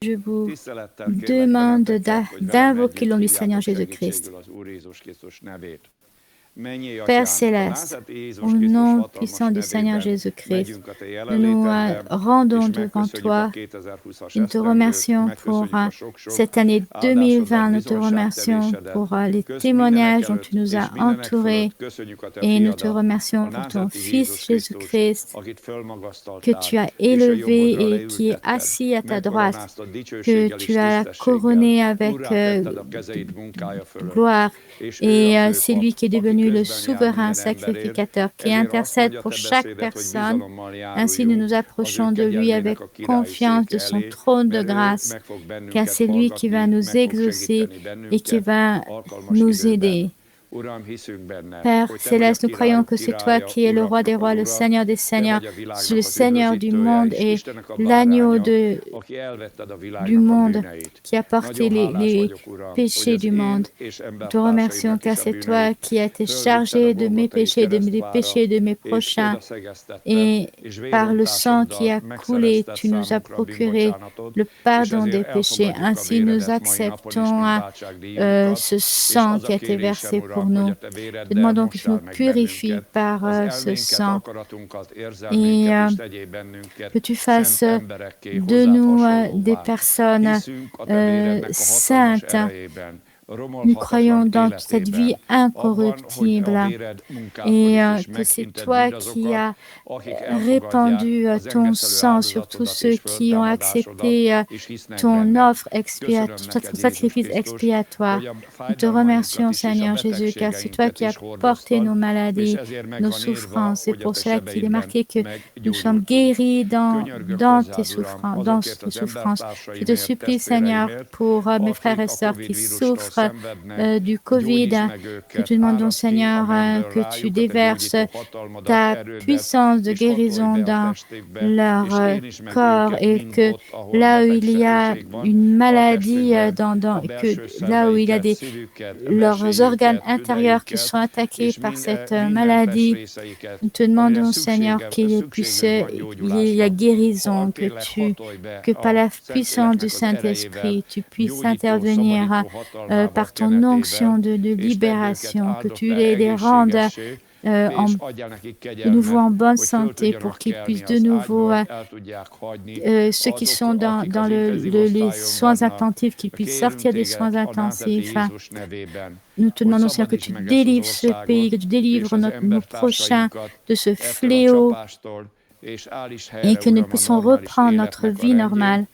je vous demande d'invoquer le nom du Seigneur Jésus-Christ. Père céleste, au nom puissant du Seigneur Jésus-Christ, nous nous rendons devant toi. Nous te remercions pour cette année 2020. Nous te remercions pour les témoignages dont tu nous as entourés. Et nous te remercions pour ton Fils Jésus-Christ que tu as élevé et qui est assis à ta droite, que tu as couronné avec gloire. Et c'est lui qui est devenu le souverain sacrificateur qui intercède pour chaque personne. Ainsi, nous nous approchons de lui avec confiance de son trône de grâce, car c'est lui qui va nous exaucer et qui va nous aider. Père céleste, nous croyons que c'est toi qui es le roi des rois, le Seigneur des seigneurs, le Seigneur du monde et l'agneau du monde qui a porté les péchés du monde. Nous te remercions car c'est toi qui as été chargé de mes péchés, des péchés de mes prochains. Et par le sang qui a coulé, tu nous as procuré le pardon des péchés. Ainsi, nous acceptons ce sang qui a été versé pour nous. Te demandons que tu nous purifies par ce sang et que tu fasses de nous des personnes saintes. Nous croyons dans cette vie incorruptible et que c'est toi qui as répandu ton sang sur tous ceux qui ont accepté ton offre expiatoire, ton sacrifice expiatoire. Nous te remercions, Seigneur Jésus, car c'est toi qui as porté nos maladies, nos souffrances. C'est pour cela qu'il est marqué que nous sommes guéris dans tes souffrances. Je te supplie, Seigneur, pour mes frères et sœurs qui souffrent du Covid, que te demandons, Seigneur, que tu déverses ta puissance de guérison dans leur corps et que là où il y a une maladie, que là où il y a leurs organes intérieurs qui sont attaqués par cette maladie, nous te demandons, Seigneur, qu'il y ait guérison, que par la puissance du Saint-Esprit, tu puisses intervenir par ton onction de libération, que tu les rendes de nouveau en bonne santé pour qu'ils puissent de nouveau, ceux qui sont dans les soins intensifs, qu'ils puissent sortir des soins intensifs. Nous te demandons, Seigneur, que tu délivres ce pays, que tu délivres nos prochains de ce fléau et que nous puissions reprendre notre vie normale.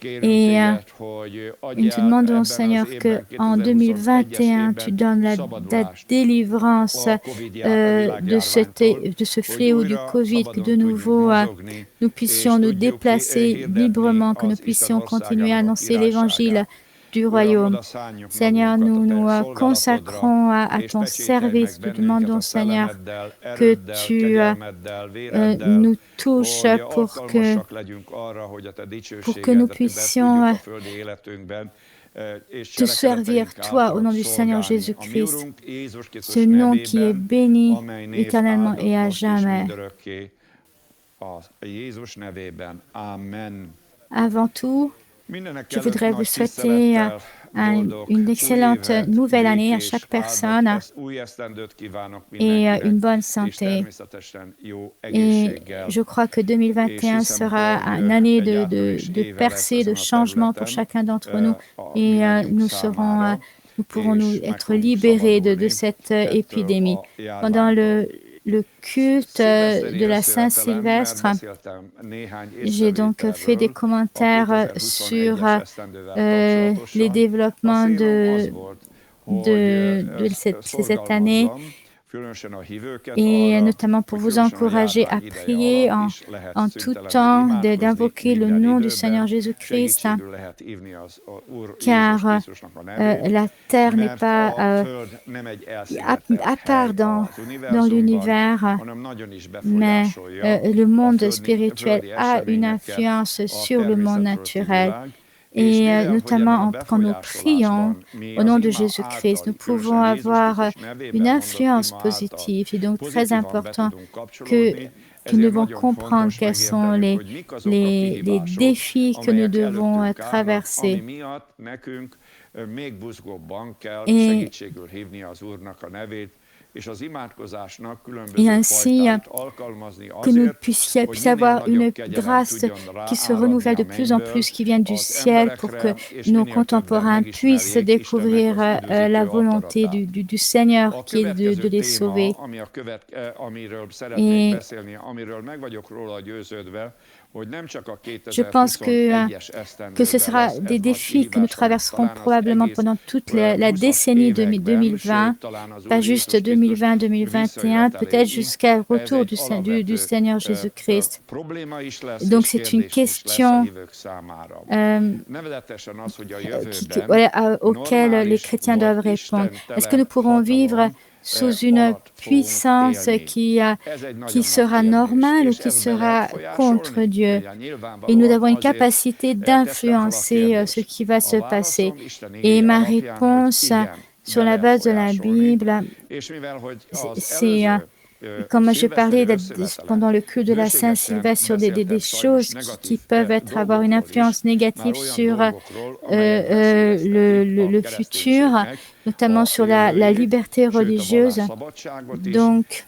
Et nous te demandons, Seigneur, qu'en 2021, tu donnes la délivrance de ce fléau du Covid, que de nouveau, nous puissions nous déplacer librement, que nous puissions continuer à annoncer l'Évangile du royaume. Seigneur, nous nous consacrons à ton service. Nous demandons, Seigneur, que tu nous touches pour que nous puissions te servir, toi, au nom du Seigneur Jésus-Christ, ce nom qui est béni éternellement et à jamais. Avant tout, je voudrais vous souhaiter une excellente nouvelle année à chaque personne et une bonne santé. Et je crois que 2021 sera une année de percée, de changement pour chacun d'entre nous et nous pourrons être libérés de cette épidémie. Pendant le culte de la Saint-Sylvestre, j'ai donc fait des commentaires sur les développements de cette année et notamment pour vous encourager à prier en tout temps, d'invoquer le nom du Seigneur Jésus-Christ, car la terre n'est pas à part dans l'univers, mais le monde spirituel a une influence sur le monde naturel. Et notamment quand nous prions au nom de Jésus-Christ, nous pouvons avoir une influence positive. C'est donc très important que que nous devons comprendre quels sont les défis que nous devons traverser. Et ainsi que nous puissions avoir une grâce qui se renouvelle de plus en plus, qui vient du ciel, pour que nos contemporains puissent découvrir la volonté du Seigneur, qui est de les sauver. Et je pense que ce sera des défis que nous traverserons probablement pendant toute la décennie 2020, pas juste 2020-2021, peut-être jusqu'au retour du Seigneur Jésus-Christ. Donc c'est une question auquel les chrétiens doivent répondre. Est-ce que nous pourrons vivre sous une puissance qui sera normale ou qui sera contre Dieu? Et nous avons une capacité d'influencer ce qui va se passer. Et ma réponse, sur la base de la Bible, c'est comme j'ai parlé pendant le culte de la Saint-Sylvestre sur des choses qui peuvent avoir une influence négative sur le futur, notamment sur la liberté religieuse. Donc,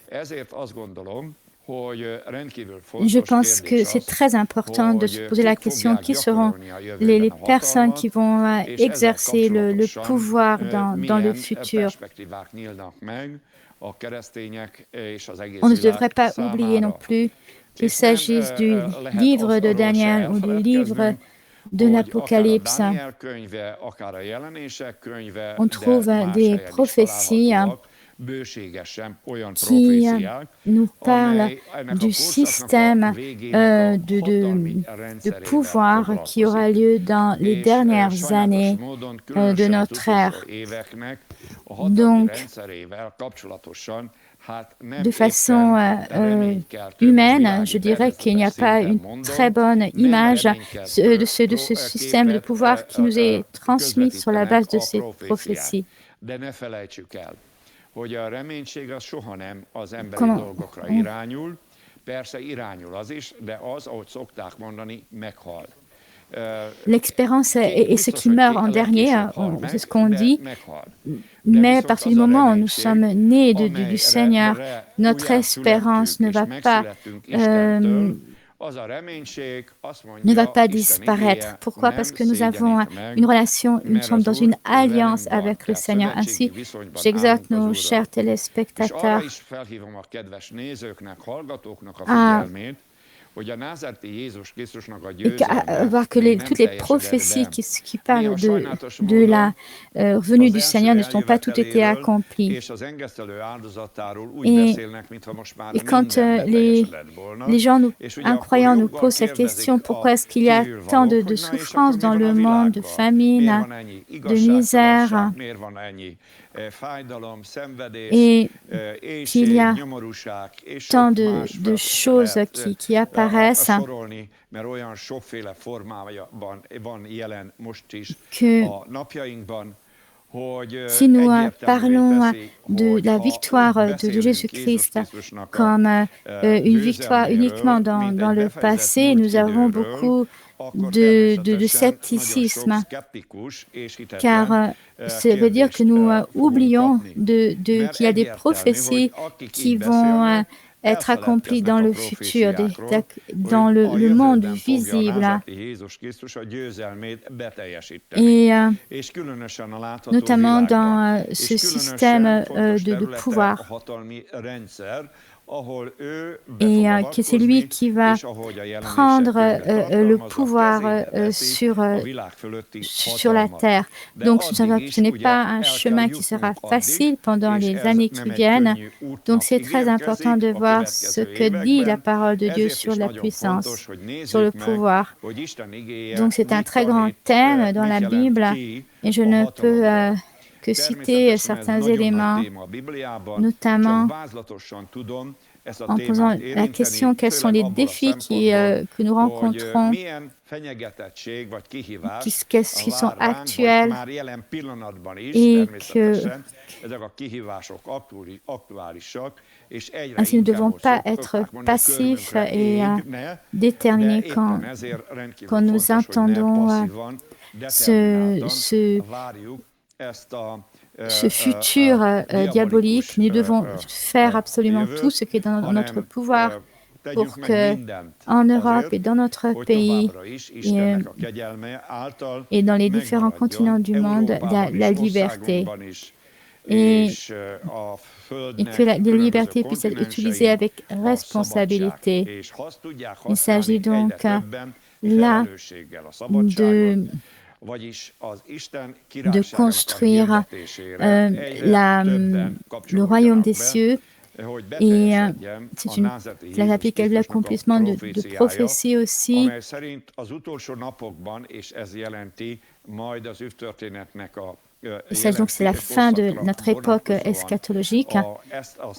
je pense que c'est très important de se poser la question qui seront les personnes qui vont exercer le pouvoir dans le futur. On ne devrait pas oublier non plus qu'il s'agisse du livre de Daniel ou du livre de l'Apocalypse. On trouve des prophéties qui nous parlent du système de pouvoir qui aura lieu dans les dernières années de notre ère. Donc, de façon humaine, je dirais qu'il n'y a pas une très bonne image de ce système de pouvoir qui nous est transmis sur la base de ces prophéties. L'espérance est ce qui meurt en dernier, c'est ce qu'on dit, mais à partir du moment où nous sommes nés du Seigneur, notre espérance ne va pas disparaître. Pourquoi? Parce que nous avons une relation, nous sommes dans une alliance avec le Seigneur. Ainsi, j'exhorte nos chers téléspectateurs à voir que toutes les prophéties qui parlent de la venue du Seigneur ne sont pas toutes été accomplies. Et quand les gens incroyants nous posent cette question, pourquoi est-ce qu'il y a tant de souffrances dans le monde, de famine, de misère, et qu'il y a tant de choses qui apparaissent que si nous parlons de la victoire de Jésus-Christ comme une victoire uniquement dans le passé, nous avons beaucoup de scepticisme, car ça veut dire que nous oublions qu'il y a des prophéties qui vont être accomplies dans le futur, dans le monde visible. Et notamment dans ce système de pouvoir. Et que c'est lui qui va prendre le pouvoir sur la terre. Donc, ce n'est pas un chemin qui sera facile pendant les années qui viennent. Donc, c'est très important de voir ce que dit la parole de Dieu sur la puissance, sur le pouvoir. Donc, c'est un très grand thème dans la Bible et je ne peux que citer certains éléments, notamment en posant la question quels sont les défis que nous rencontrons, qui sont actuels et que ainsi nous ne devons pas être passifs et déterminés quand nous entendons ce futur diabolique. Nous devons faire absolument tout ce qui est dans notre pouvoir pour que, en Europe et dans notre pays et dans les différents continents du monde, la liberté et que la liberté puisse être utilisée avec responsabilité. Il s'agit donc là de construire le royaume des cieux. Et c'est l'accomplissement de prophéties aussi. Il s'agit donc c'est la fin de notre époque eschatologique,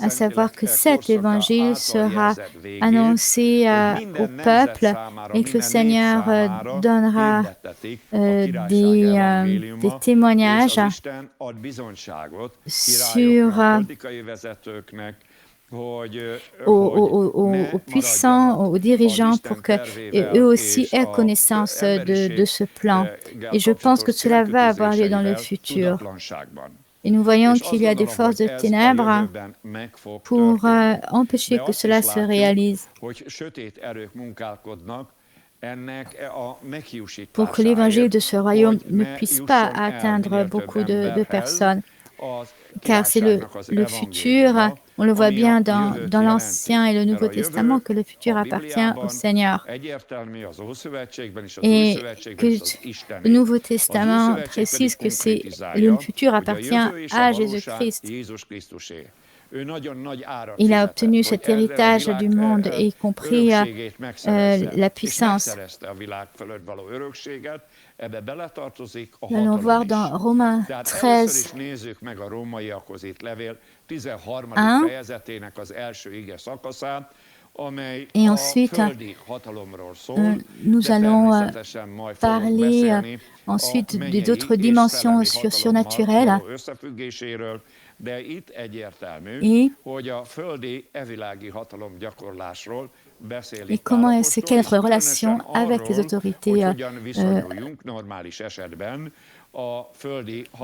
à savoir que cet évangile sera annoncé au peuple et que le Seigneur donnera des témoignages sur aux puissants, aux dirigeants, pour qu'eux aussi aient connaissance de ce plan. Et je pense que cela va avoir lieu dans le futur. Et nous voyons qu'il y a des forces de ténèbres pour empêcher que cela se réalise, pour que l'évangile de ce royaume ne puisse pas atteindre beaucoup de personnes. Car c'est le futur, on le voit bien dans l'Ancien et le Nouveau Testament, que le futur appartient au Seigneur. Et que le Nouveau Testament précise que le futur appartient à Jésus-Christ. Il a obtenu cet héritage du monde, y compris la puissance. Nous allons voir dans Romains 13, 1, et ensuite nous allons parler ensuite d'autres dimensions surnaturelles. Et comment est-ce quelle est notre relation avec les autorités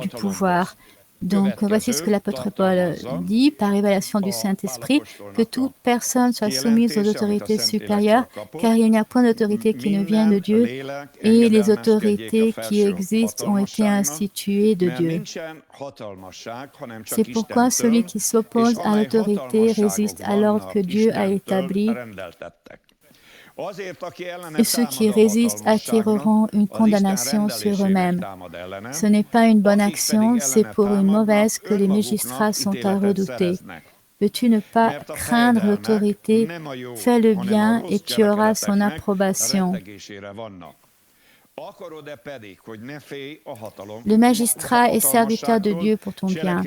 du pouvoir. Donc, voici ce que l'apôtre Paul dit, par révélation du Saint-Esprit, que toute personne soit soumise aux autorités supérieures, car il n'y a point d'autorité qui ne vient de Dieu, et les autorités qui existent ont été instituées de Dieu. C'est pourquoi celui qui s'oppose à l'autorité résiste à l'ordre que Dieu a établi, et ceux qui résistent attireront une condamnation sur eux-mêmes. Ce n'est pas une bonne action, c'est pour une mauvaise que les magistrats sont à redouter. Veux-tu ne pas craindre l'autorité? Fais le bien et tu auras son approbation. Le magistrat est serviteur de Dieu pour ton bien.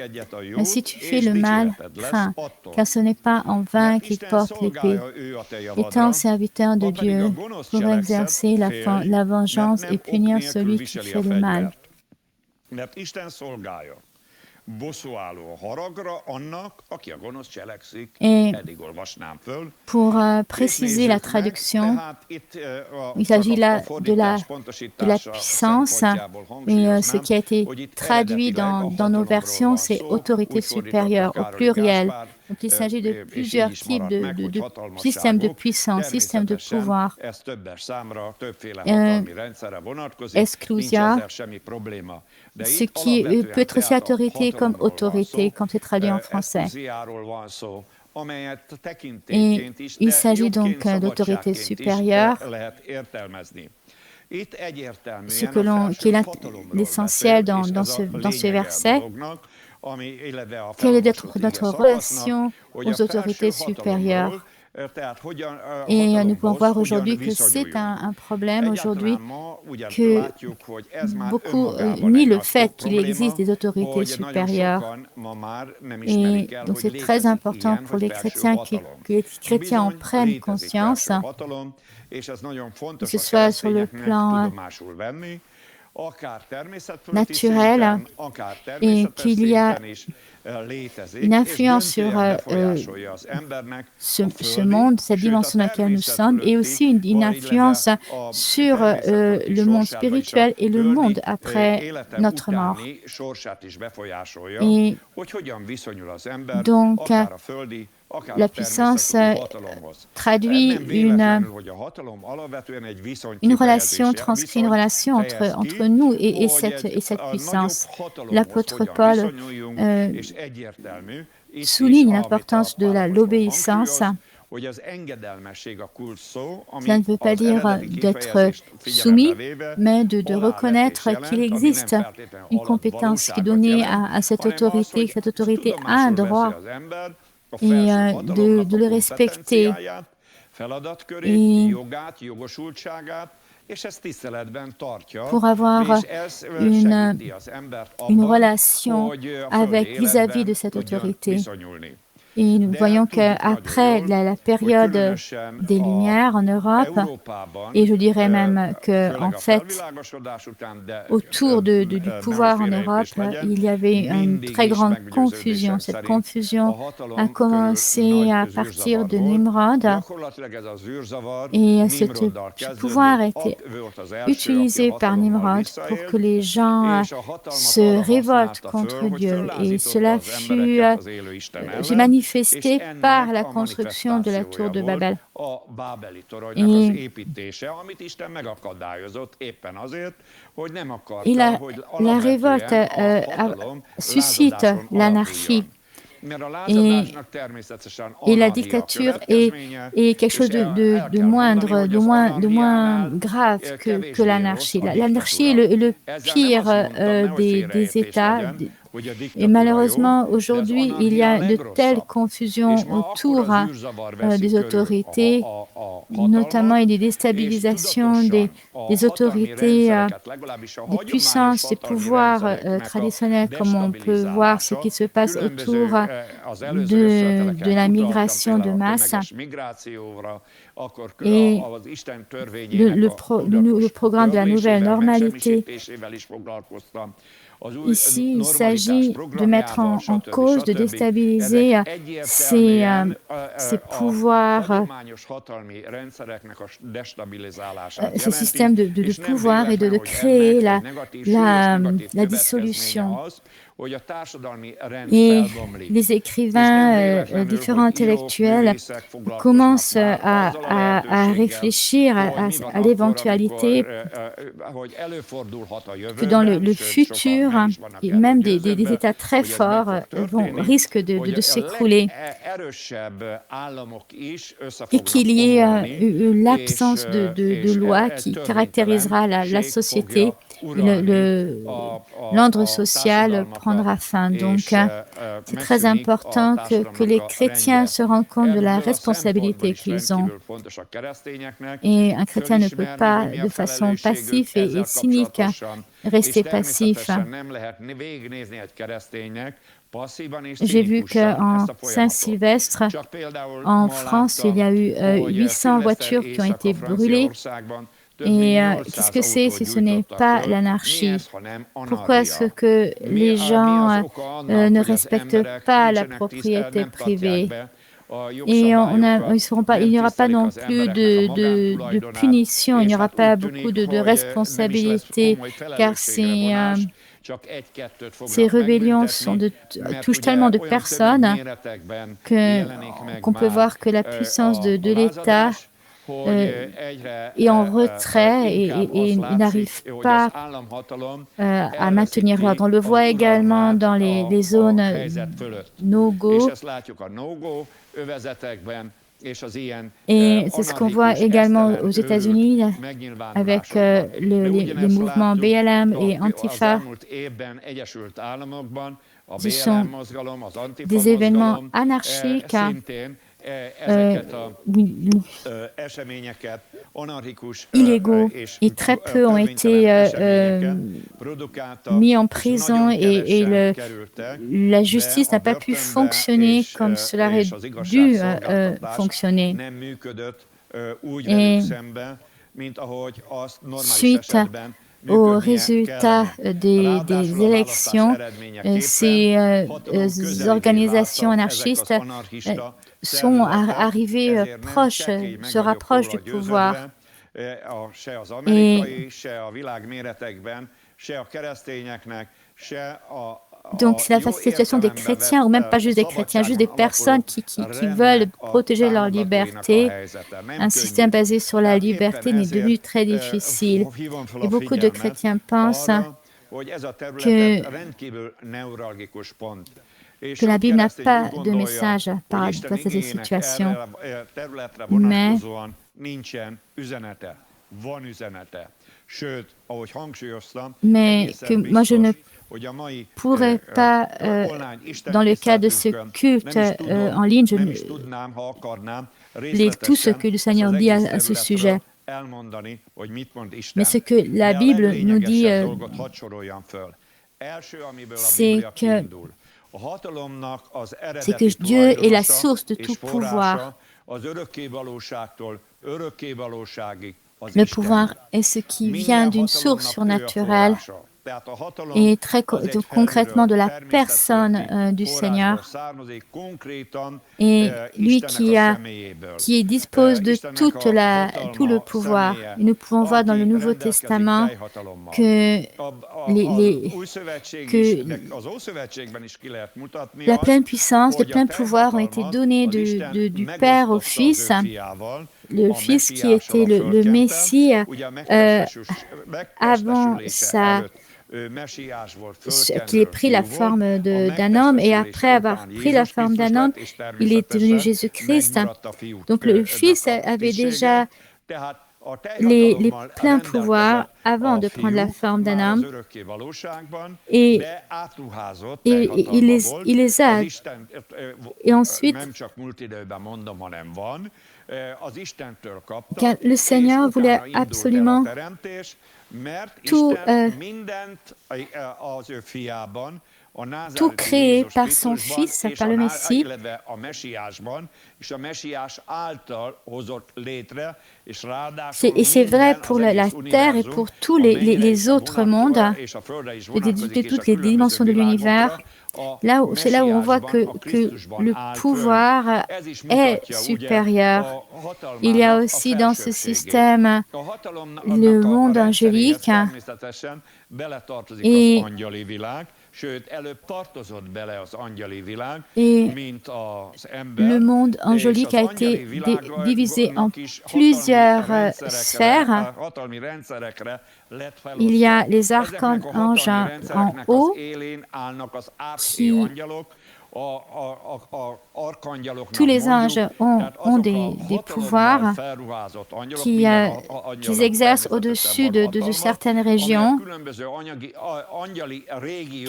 Mais si tu fais le mal, crains, car ce n'est pas en vain qu'il porte l'épée. Étant serviteur de Dieu, pour exercer la vengeance et punir celui qui fait le mal. Et pour préciser la traduction, il s'agit là de la puissance, mais ce qui a été traduit dans nos versions, c'est autorité supérieure au pluriel. Donc il s'agit de plusieurs types de systèmes de puissance, systèmes de pouvoir. Exclusia, ce qui peut être aussi autorité comme autorité, comme c'est traduit en français. Et il s'agit donc d'autorité supérieure, ce qui est l'essentiel dans ce verset. Quelle est notre relation aux autorités supérieures? Et nous pouvons voir aujourd'hui que c'est un problème aujourd'hui que beaucoup nient le fait qu'il existe des autorités supérieures. Et donc c'est très important pour les chrétiens que les chrétiens en prennent conscience, que ce soit sur le plan naturel et qu'il y a une influence sur ce monde, cette dimension dans laquelle nous sommes, et aussi une influence sur le monde spirituel et le monde après notre mort. Et donc, la puissance traduit une relation, transcrit une relation entre nous et cette puissance. L'apôtre Paul souligne l'importance de l'obéissance. Cela ne veut pas dire d'être soumis, mais de reconnaître qu'il existe une compétence qui est donnée à cette autorité, que cette autorité a un droit, et de le respecter et pour avoir une relation vis-à-vis de cette autorité. Et nous voyons qu'après la période des Lumières en Europe, et je dirais même qu'en fait, autour du pouvoir en Europe, il y avait une très grande confusion. Cette confusion a commencé à partir de Nimrod, et ce pouvoir a été utilisé par Nimrod pour que les gens se révoltent contre Dieu. Et cela fut manifesté par la construction de la tour de Babel. Et la révolte suscite l'anarchie. Et la dictature est quelque chose de moins grave que l'anarchie. L'anarchie est le pire des États. Et malheureusement, aujourd'hui, il y a de telles confusions autour des autorités, notamment et des déstabilisations des autorités, des puissances, des pouvoirs traditionnels, comme on peut voir ce qui se passe autour de la migration de masse. Et le programme de la nouvelle normalité. Ici, il s'agit de mettre en cause, de déstabiliser ces pouvoirs, ces systèmes de pouvoir et de créer la dissolution. Et les écrivains, différents intellectuels commencent à réfléchir à l'éventualité que dans le futur, même des États très forts risquent de s'écrouler et qu'il y ait l'absence de loi qui caractérisera la société. L'ordre social prendra fin. Donc, c'est très important que les chrétiens se rendent compte de la responsabilité qu'ils ont. Et un chrétien ne peut pas, de façon passive et cynique, rester passif. J'ai vu qu'en Saint-Sylvestre, en France, il y a eu 800 voitures qui ont été brûlées. Et qu'est-ce que c'est si ce n'est pas l'anarchie? Pourquoi est-ce que les gens ne respectent pas la propriété privée? Et il n'y aura pas non plus de punition, il n'y aura pas beaucoup de responsabilités, car ces rébellions touchent tellement de personnes qu'on peut voir que la puissance de l'État est en retrait et n'arrive pas à maintenir l'ordre. On le voit également dans les zones no-go. Et c'est ce qu'on voit également aux États-Unis avec les mouvements BLM et Antifa. Ce sont des événements anarchiques illégaux et très peu ont été mis en prison et la justice n'a pas pu fonctionner comme cela aurait dû fonctionner. Et suite aux résultats des élections, ces organisations anarchistes sont arrivées proches, se rapprochent du pouvoir. Et donc, c'est la situation des chrétiens, ou même pas juste des chrétiens, juste des personnes qui veulent protéger leur liberté. Un système basé sur la liberté n'est devenu très difficile. Et beaucoup de chrétiens pensent que la Bible n'a pas de message par rapport à ces situations. Mais que moi, je ne pourrais pas, dans le cas de ce culte en ligne, tout ce que le Seigneur dit à ce sujet. Mais ce que la Bible nous dit, c'est que Dieu est la source de tout pouvoir. Le pouvoir est ce qui vient d'une source surnaturelle et très concrètement de la personne du Seigneur. Et lui qui dispose de tout le pouvoir. Et nous pouvons voir dans le Nouveau Testament que la pleine puissance, le plein pouvoir ont été donnés du Père au Fils. Le Fils qui était le Messie avant qu'il ait pris la forme d'un homme, et après avoir pris la forme d'un homme, il est devenu Jésus-Christ. Donc le Fils avait déjà les pleins pouvoirs avant de prendre la forme d'un homme, et il les a. Et ensuite, le Seigneur voulait absolument tout créé par son Fils, par le Messie. Et c'est vrai pour la terre et pour tous les autres mondes, de toutes les dimensions de l'univers. C'est là où on voit que le pouvoir est supérieur. Il y a aussi dans ce système le monde angélique et le monde angélique a été divisé en plusieurs sphères. Il y a les archanges en haut qui... Tous les anges ont des pouvoirs qu'ils exercent au-dessus de certaines régions.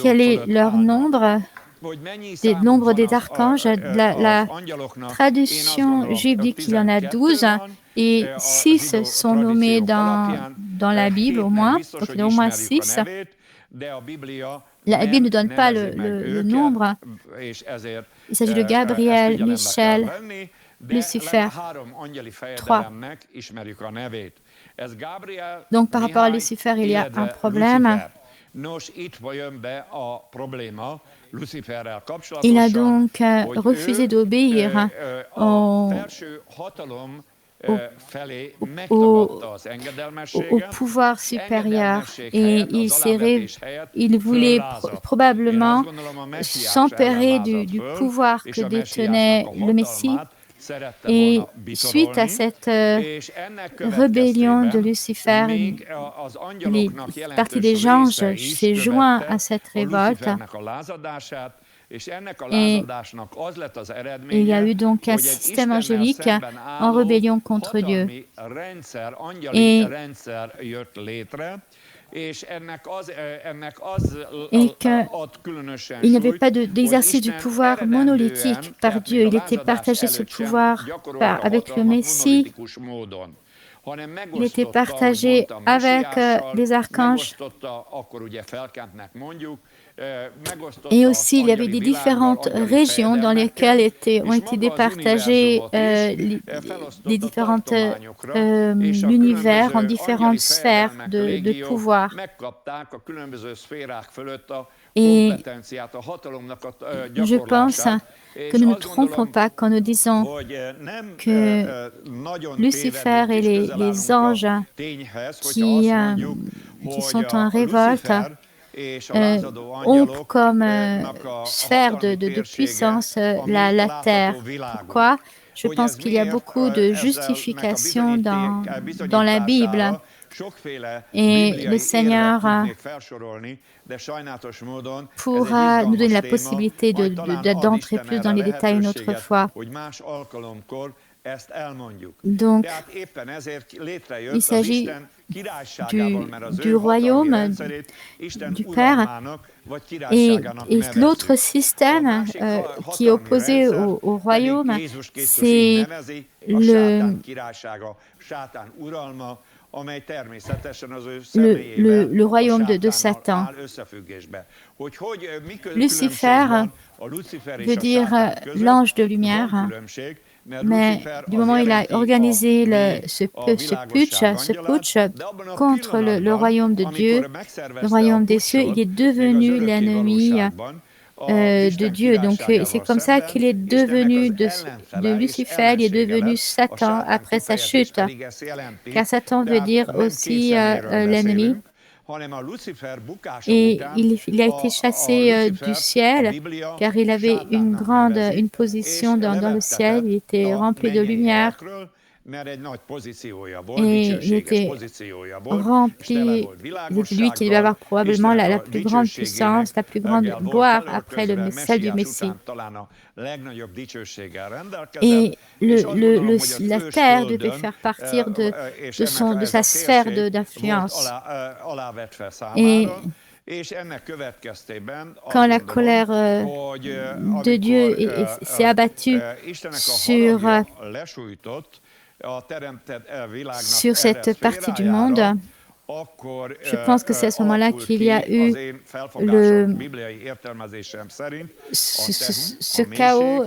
Quel est leur nombre? Le nombre des archanges. La traduction juive dit qu'il y en a 12 et 6 sont nommés dans la Bible au moins. Donc il y en a au moins 6. La Bible ne donne pas le nombre. Il s'agit de Gabriel, Michel, Lucifer. 3. Donc par rapport à Lucifer, il y a un problème. Il a donc refusé d'obéir au pouvoir supérieur et il voulait probablement s'emparer du pouvoir que détenait le Messie. Et suite à cette rébellion de Lucifer, une partie des anges s'est joint à cette révolte. Et il y a eu donc un système angélique en rébellion contre Dieu. Et et qu'il n'y avait pas d'exercice du pouvoir monolithique par Dieu. Il était partagé ce pouvoir avec le Messie. Il était partagé avec les archanges. Et aussi, il y avait des différentes régions dans lesquelles ont été départagés les différents univers en différentes sphères de pouvoir. Et je pense que nous ne nous trompons pas quand nous disons que Lucifer et les anges qui sont en révolte ont comme sphère de puissance la terre. Pourquoi? Je pense qu'il y a beaucoup de justifications dans la Bible. Et le Seigneur pourra nous donner la possibilité d'entrer plus dans les détails une autre fois. Donc, il s'agit du royaume du Père et l'autre système qui est opposé au royaume, c'est le royaume de Satan. Lucifer veut dire l'ange de lumière, mais du moment où il a organisé ce putsch contre le royaume de Dieu, le royaume des cieux, il est devenu l'ennemi de Dieu. Donc, c'est comme ça qu'il est devenu de Lucifer, il est devenu Satan après sa chute. Car Satan veut dire aussi l'ennemi. Et il a été chassé du ciel, car il avait une position dans le ciel, il était rempli de lumière. Et il était rempli, c'est lui qui devait avoir probablement la plus grande puissance, la plus grande gloire après celle du Messie. Et la terre devait faire partir de sa sphère d'influence. Et quand la colère de Dieu s'est abattue sur cette partie du monde, je pense que c'est à ce moment-là qu'il y a eu ce chaos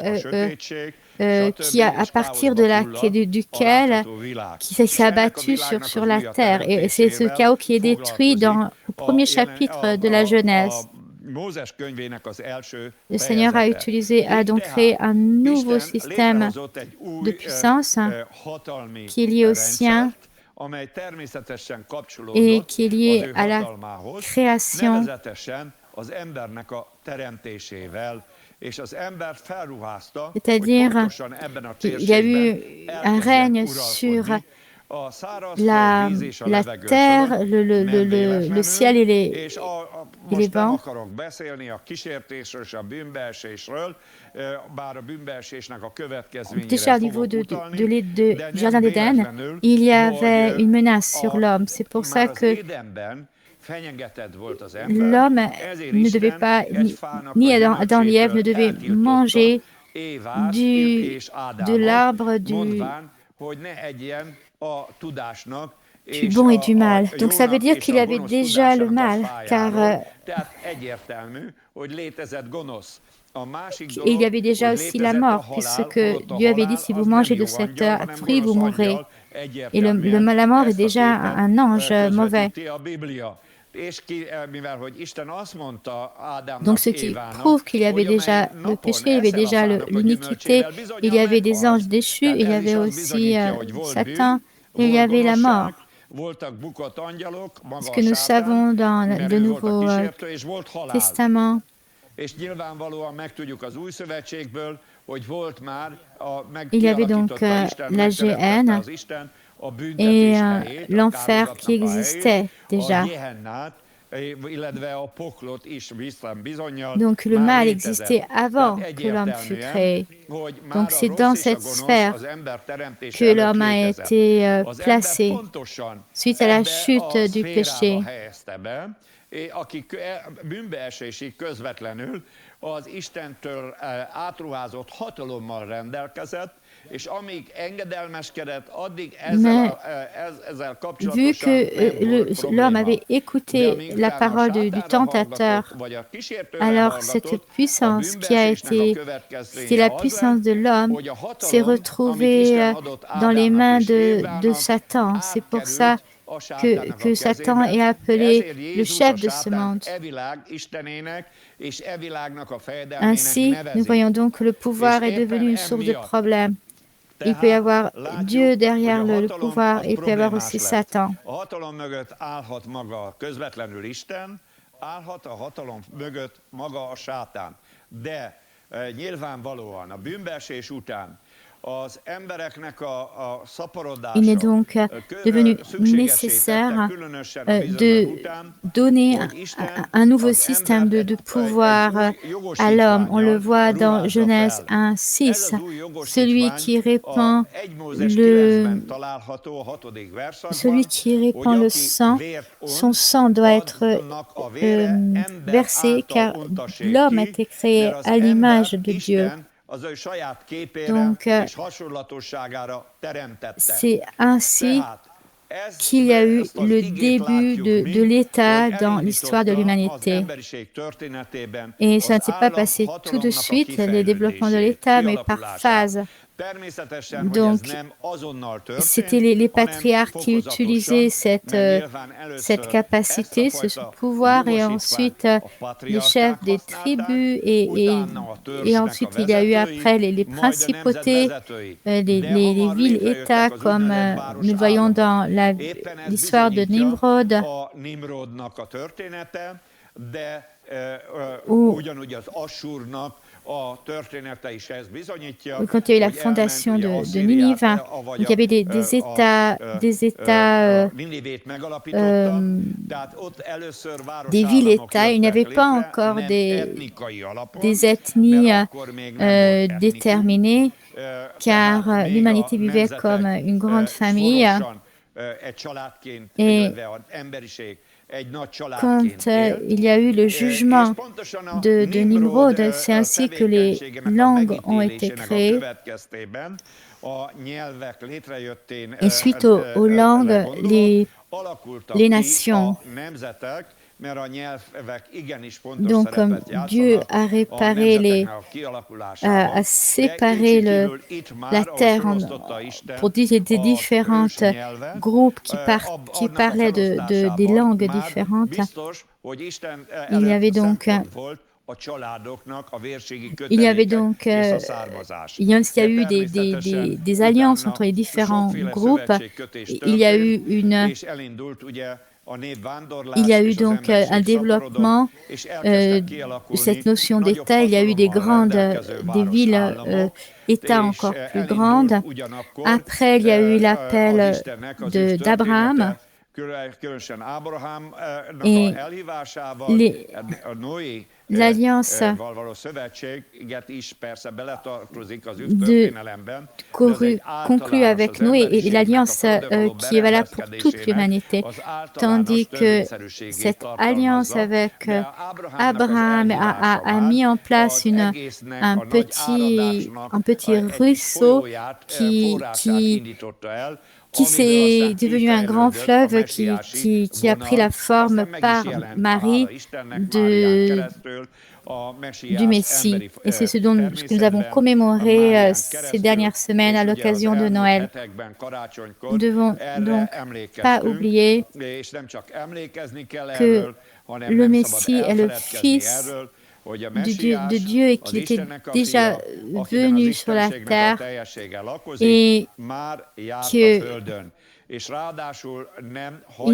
qui à partir duquel qui s'est abattu sur la terre. Et c'est ce chaos qui est détruit dans le premier chapitre de la Genèse. Le Seigneur a donc créé un nouveau système de puissance qui est lié au sien et qui est lié à la création. C'est-à-dire qu'il y a eu un règne sur la terre, le ciel et les vents. Déjà au niveau du Jardin d'Éden, il y avait une menace sur l'homme. C'est pour ça que l'homme ne devait pas, ni Adam ni Ève ne devaient manger de l'arbre du bon et du mal. Donc ça veut dire qu'il y avait déjà le mal, car il y avait déjà aussi la mort, puisque Dieu avait dit, si vous mangez de cet fruit, vous mourrez. Et la mort est déjà un ange mauvais. Donc ce qui prouve qu'il y avait déjà le péché, il y avait déjà l'iniquité, il y avait des anges déchus, il y avait aussi Satan, et il y avait la mort. Ce que nous savons dans le Nouveau Testament. Il y avait donc la géhenne et l'enfer qui existait déjà. Donc le mal existait avant que l'homme fût créé. Donc c'est dans cette sphère que l'homme a été placé suite à la chute du péché. Mais vu que l'homme avait écouté la parole du tentateur, alors cette puissance qui a été, c'était la puissance de l'homme, s'est retrouvée dans les mains de Satan. C'est pour ça que Satan est appelé le chef de ce monde. Ainsi, nous voyons donc que le pouvoir est devenu une source de problème. Il peut y avoir Dieu derrière le pouvoir, et il peut y avoir aussi Satan. Il est donc devenu nécessaire de donner un nouveau système de pouvoir à l'homme. On le voit dans Genèse 1:6. Celui qui répand le sang, son sang doit être versé, car l'homme a été créé à l'image de Dieu. Donc, c'est ainsi qu'il y a eu le début de l'État dans l'histoire de l'humanité. Et ça ne s'est pas passé tout de suite, les développements de l'État, mais par phase. Donc, c'était les patriarches qui utilisaient cette capacité, ce pouvoir, et ensuite les chefs des tribus, et ensuite il y a eu après les principautés, les villes-États, comme nous voyons dans l'histoire de Nimrod, où quand il y a eu la fondation de Ninive, il y avait des États, des villes-États. Il n'y avait pas encore des ethnies déterminées, car l'humanité vivait comme une grande famille. Et quand il y a eu le jugement de Nimrod, c'est ainsi que les langues ont été créées. Et suite aux langues, les nations. Donc, comme Dieu a a séparé la terre pour des différents groupes qui parlaient des langues différentes, il y avait donc il y a eu des alliances entre les différents groupes. Il y a eu donc un développement de cette notion d'État. Il y a eu des villes États encore plus grandes. Après, il y a eu l'appel d'Abraham. Et l'alliance conclue avec Noé et l'alliance qui est valable pour toute l'humanité, tandis que cette alliance avec Abraham a mis en place un petit ruisseau qui s'est devenu un grand fleuve qui a pris la forme par Marie du Messie. Et c'est ce que nous avons commémoré ces dernières semaines à l'occasion de Noël. Nous ne devons donc pas oublier que le Messie est le Fils de Dieu et qu'il était déjà venu sur la terre et qu'il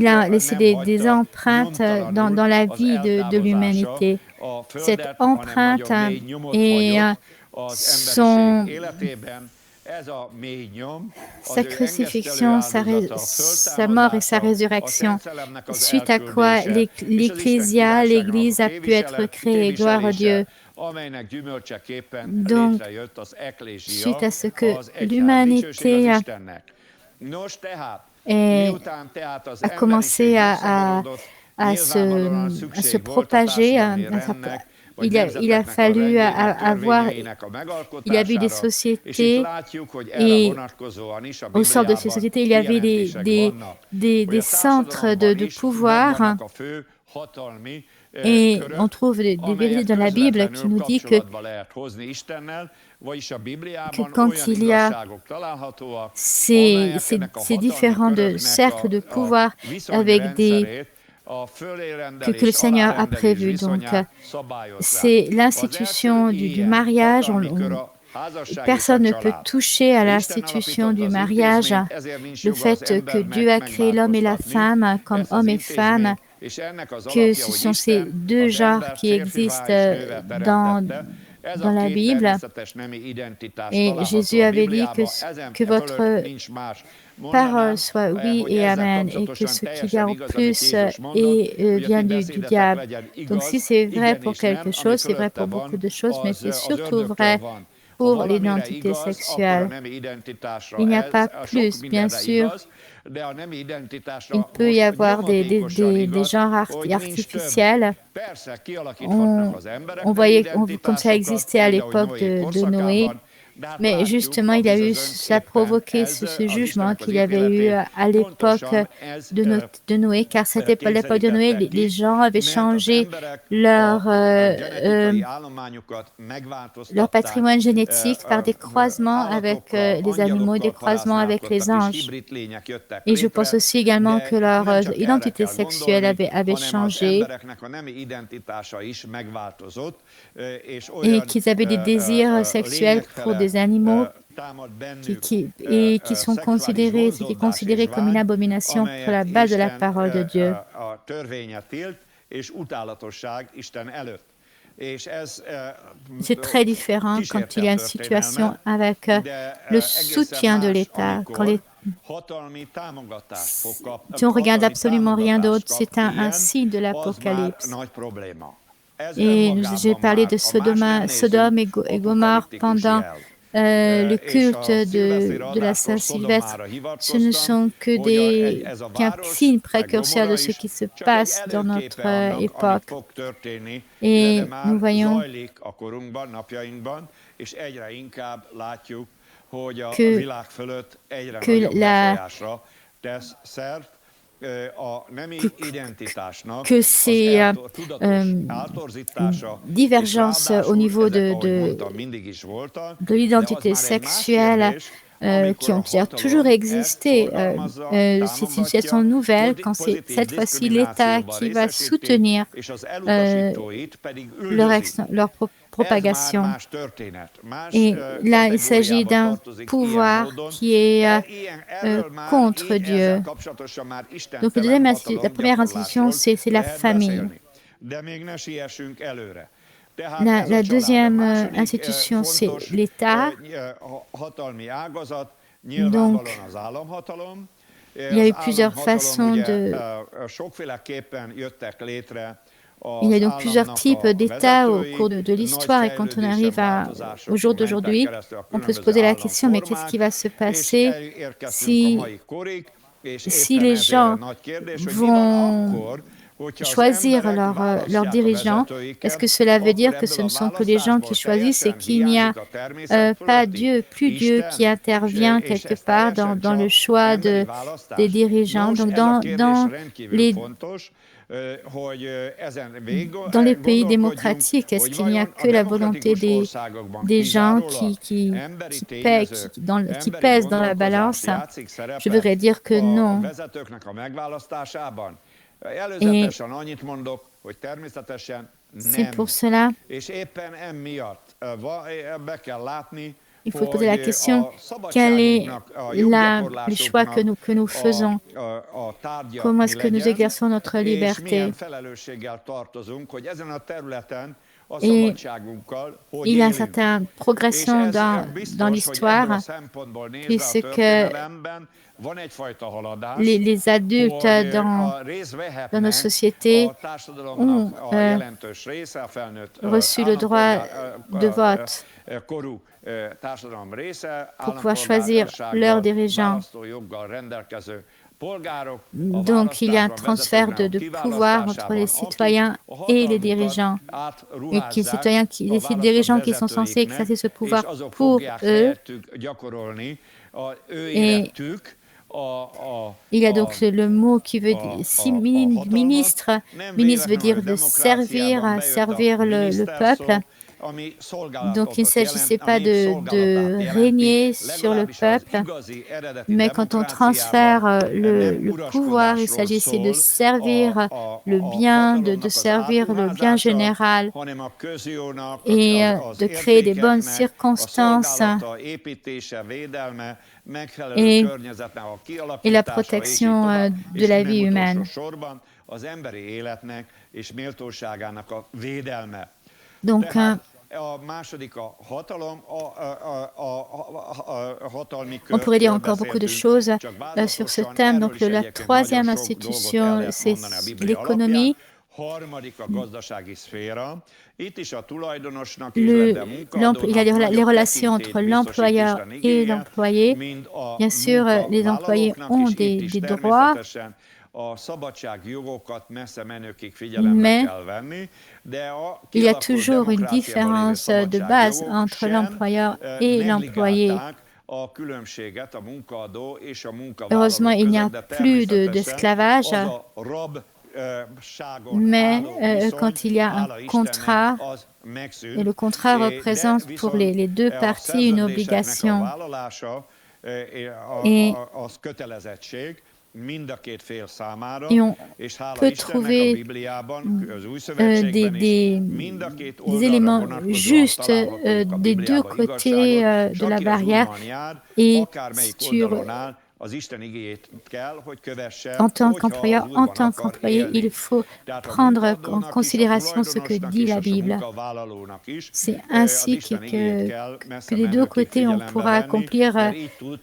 a laissé des empreintes dans la vie de l'humanité. Cette empreinte est sa crucifixion, sa mort et sa résurrection, suite à quoi l'Ecclésia, l'Église a pu être créée, gloire à Dieu. Donc, suite à ce que l'humanité a commencé à se propager, il a fallu avoir, il y a eu des sociétés et au sein de ces sociétés, il y avait des centres de pouvoir et on trouve des vérités dans la Bible qui nous dit que quand il y a ces différents cercles de pouvoir avec que le Seigneur a prévu. Donc, c'est l'institution du mariage. Personne ne peut toucher à l'institution du mariage. Le fait que Dieu a créé l'homme et la femme comme homme et femme, que ce sont ces deux genres qui existent dans la Bible. Et Jésus avait dit que votre parole soit oui et amen, et que ce qu'il y a en plus vient du diable. Donc si c'est vrai pour quelque chose, c'est vrai pour beaucoup de choses, mais c'est surtout vrai pour l'identité sexuelle. Il n'y a pas plus, bien sûr. Il peut y avoir des genres artificiels. On voyait comme ça existait à l'époque de Noé. Mais justement, ça a provoqué ce jugement qu'il y avait eu à l'époque de Noé, car c'était à l'époque de Noé, les gens avaient changé leur patrimoine génétique par des croisements avec les animaux, des croisements avec les anges. Et je pense aussi également que leur identité sexuelle avait changé et qu'ils avaient des désirs sexuels pour des animaux qui sont considérés comme une abomination pour la base de la parole de Dieu. C'est très différent quand il y a une situation avec le soutien de l'État. Si on regarde absolument rien d'autre, c'est un signe de l'Apocalypse. Et j'ai parlé de Sodome et Gomorrhe pendant le culte de la Saint-Sylvestre. Ce ne sont qu'un signe précurseur de ce qui se passe dans notre époque. Et nous voyons que ces divergences au niveau de l'identité sexuelle qui ont toujours existé, c'est une situation nouvelle quand c'est cette fois-ci l'État qui va soutenir leur propagation. Et là, il s'agit d'un pouvoir qui est contre Dieu. Donc, la première institution, c'est la famille. La deuxième institution, c'est l'État. Donc, il y a eu plusieurs façons il y a donc plusieurs types d'États au cours de l'histoire et quand on arrive au jour d'aujourd'hui, on peut se poser la question, mais qu'est-ce qui va se passer si les gens vont choisir leurs dirigeants? Est-ce que cela veut dire que ce ne sont que les gens qui choisissent et qu'il n'y a pas plus Dieu qui intervient quelque part dans le choix des dirigeants? Donc, dans les pays démocratiques, est-ce qu'il n'y a que la volonté des gens qui pèsent dans la balance? Je voudrais dire que non. Et c'est pour cela il faut poser la question, quel est le choix que nous faisons? Comment est-ce que nous exerçons notre liberté? Et il y a certaines progressions dans l'histoire, puisque les adultes dans nos sociétés ont reçu le droit de vote pour pouvoir choisir leurs dirigeants. Donc, il y a un transfert de pouvoir entre les citoyens et les dirigeants. Et les dirigeants qui sont censés exercer ce pouvoir pour eux. Et il y a donc le mot qui veut dire ministre. Ministre veut dire de servir le peuple. Donc, il ne s'agissait pas de régner sur le peuple, mais quand on transfère le pouvoir, il s'agissait de servir le bien, de servir le bien général et de créer des bonnes circonstances et la protection de la vie humaine. Donc, on pourrait dire encore beaucoup de choses sur ce thème. Donc, la troisième institution, c'est l'économie. Il y a les relations entre l'employeur et l'employé. Bien sûr, les employés ont des droits, mais il y a toujours une différence de base entre l'employeur et l'employé. Heureusement, il n'y a plus d'esclavage, mais quand il y a un contrat, et le contrat représente pour les deux parties une obligation. Et on peut trouver des éléments justes des deux côtés de la barrière et en tant qu'employeur, en tant qu'employé, il faut prendre en considération ce que dit la Bible. C'est ainsi que des deux côtés, on pourra accomplir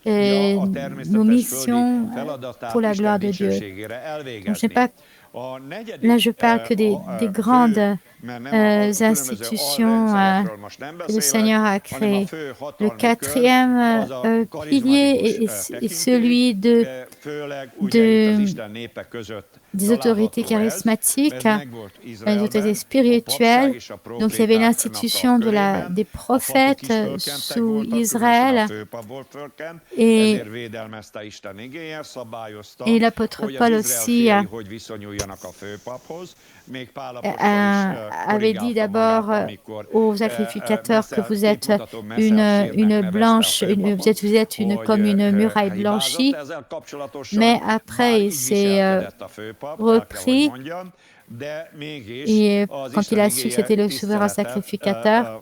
nos missions pour la gloire de Dieu. Donc, là, je parle que des grandes institutions que le Seigneur a créées. Le quatrième pilier est celui des autorités charismatiques, des autorités spirituelles. Donc, il y avait l'institution des prophètes sous Israël et l'apôtre Paul aussi avait dit d'abord aux sacrificateurs que vous êtes comme une muraille blanchie, mais après il s'est repris et quand il a su que c'était le souverain sacrificateur,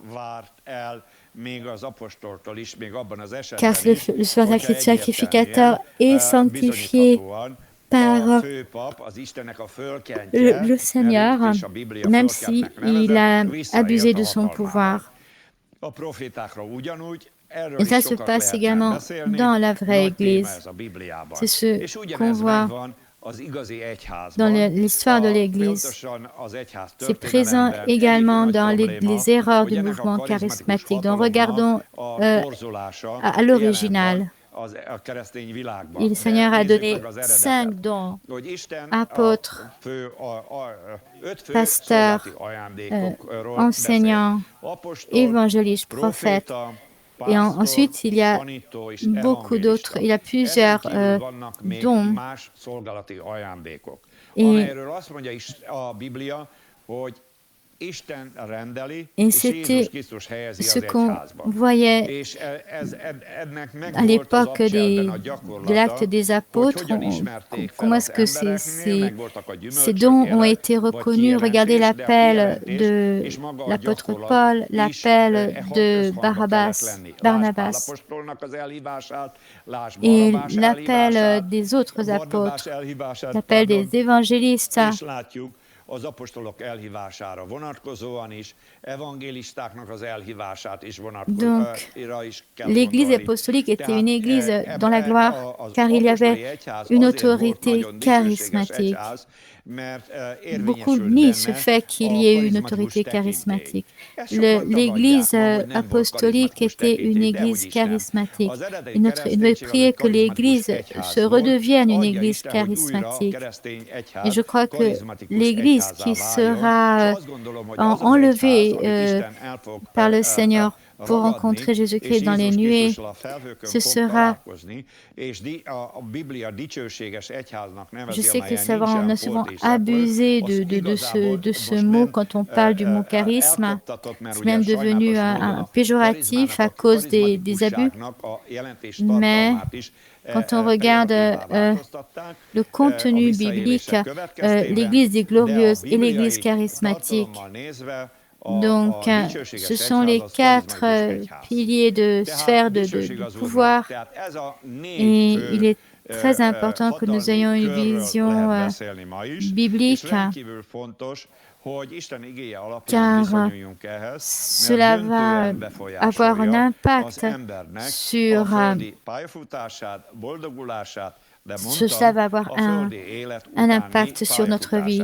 car le souverain sacrificateur est sanctifié par le Seigneur, même s'il a abusé de son pouvoir. Et ça se passe également dans la vraie Église. C'est ce qu'on voit dans l'histoire de l'Église. C'est présent également dans les erreurs du mouvement charismatique. Donc, regardons à l'original. Le Seigneur a donné 5 dons: apôtres, pasteurs, enseignants, évangélistes, prophètes. Et ensuite, il y a beaucoup d'autres, il y a plusieurs dons. Et c'était ce qu'on voyait à l'époque de l'acte des apôtres. Comment est-ce que ces dons ont été reconnus? Regardez l'appel de l'apôtre Paul, l'appel de Barnabas et l'appel des autres apôtres, l'appel des évangélistes. Donc, l'Église apostolique était une Église dans la gloire, car il y avait une autorité charismatique. Beaucoup nient ce fait qu'il y ait une autorité charismatique. L'Église apostolique était une Église charismatique. Il veut prier que l'Église se redevienne une Église charismatique. Et je crois que l'Église qui sera enlevée par le Seigneur pour rencontrer Jésus-Christ dans les nuées, ce sera... Je sais que les savants ont souvent abusé de ce mot quand on parle du mot charisme. C'est même devenu un péjoratif à cause des abus. Mais quand on regarde le contenu biblique, l'Église des glorieuses et l'Église charismatique, donc, ce sont les 4 piliers de sphère de pouvoir et il est très important que nous ayons une vision biblique car cela va avoir un impact sur cela va avoir un impact sur notre vie.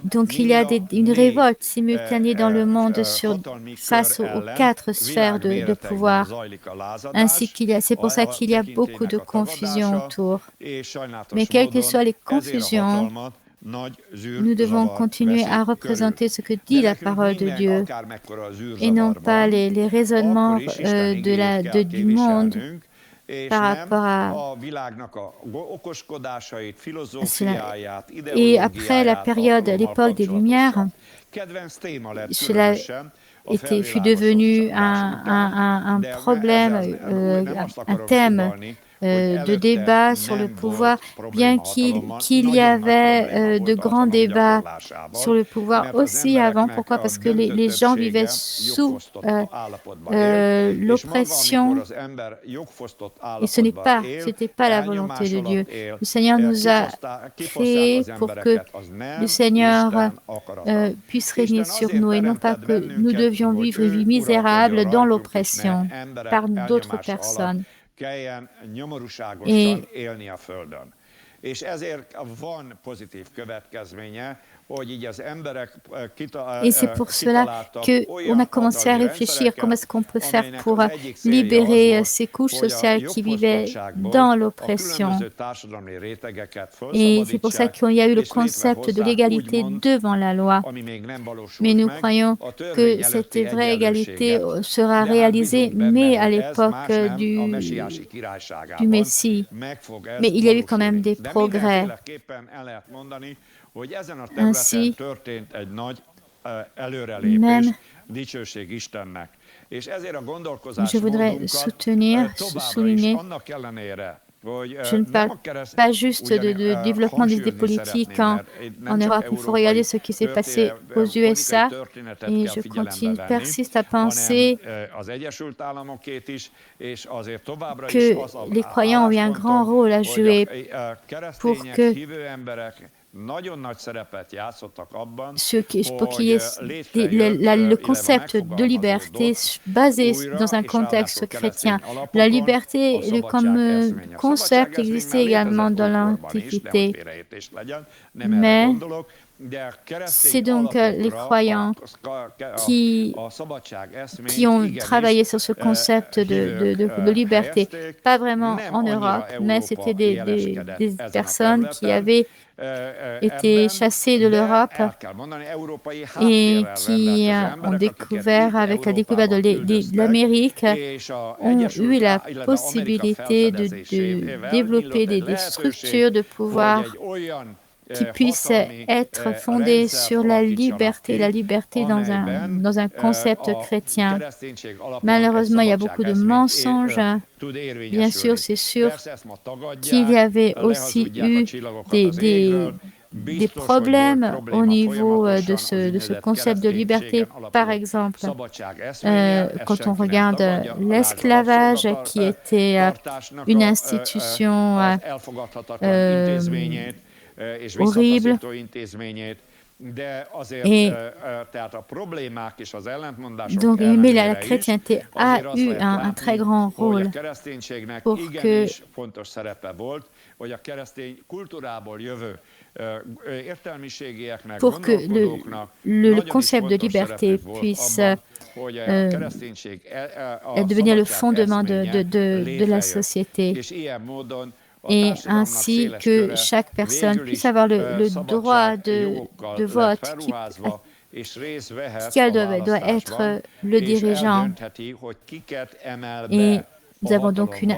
Donc, il y a une révolte simultanée dans le monde face aux 4 sphères de pouvoir, ainsi c'est pour ça qu'il y a beaucoup de confusion autour. Mais quelles que soient les confusions, nous devons continuer à représenter ce que dit la parole de Dieu et non pas les raisonnements du monde par rapport à cela. Et après la période, l'époque des Lumières, cela fut devenu un problème, un thème de débat sur le pouvoir, bien qu'il y avait de grands débats sur le pouvoir aussi avant. Pourquoi? Parce que les gens vivaient sous l'oppression et c'était pas la volonté de Dieu. Le Seigneur nous a créés pour que le Seigneur puisse régner sur nous et non pas que nous devions vivre une vie misérable dans l'oppression par d'autres personnes. Et c'est pour cela qu'on a commencé à réfléchir comment est-ce qu'on peut faire pour libérer ces couches sociales qui vivaient dans l'oppression. Et c'est pour ça qu'il y a eu le concept de l'égalité devant la loi. Mais nous croyons que cette vraie égalité sera réalisée, mais à l'époque du Messie. Mais il y a eu quand même des progrès. Ainsi, même, je voudrais souligner, je ne parle pas juste de développement des idées politiques en Europe. Il faut regarder ce qui s'est passé aux USA et je persiste à penser que les croyants ont eu un grand rôle à jouer pour que le concept de liberté basé dans un contexte chrétien. La liberté comme concept existait également dans l'Antiquité. Mais c'est donc les croyants qui ont travaillé sur ce concept de liberté. Pas vraiment en Europe, mais c'était des personnes qui avaient été chassés de l'Europe et qui ont découvert, avec la découverte de l'Amérique, ont eu la possibilité de développer des structures de pouvoir qui puissent être fondées sur la liberté dans un concept chrétien. Malheureusement, il y a beaucoup de mensonges. Bien sûr, c'est sûr qu'il y avait aussi eu des problèmes au niveau de ce concept de liberté. Par exemple, quand on regarde l'esclavage, qui était une institution horrible. Et donc, mais la chrétienté a eu un très grand rôle pour que le concept de liberté puisse devenir le fondement de la société, et ainsi que chaque personne puisse avoir le droit de vote, qui doit être le dirigeant. Et nous avons donc une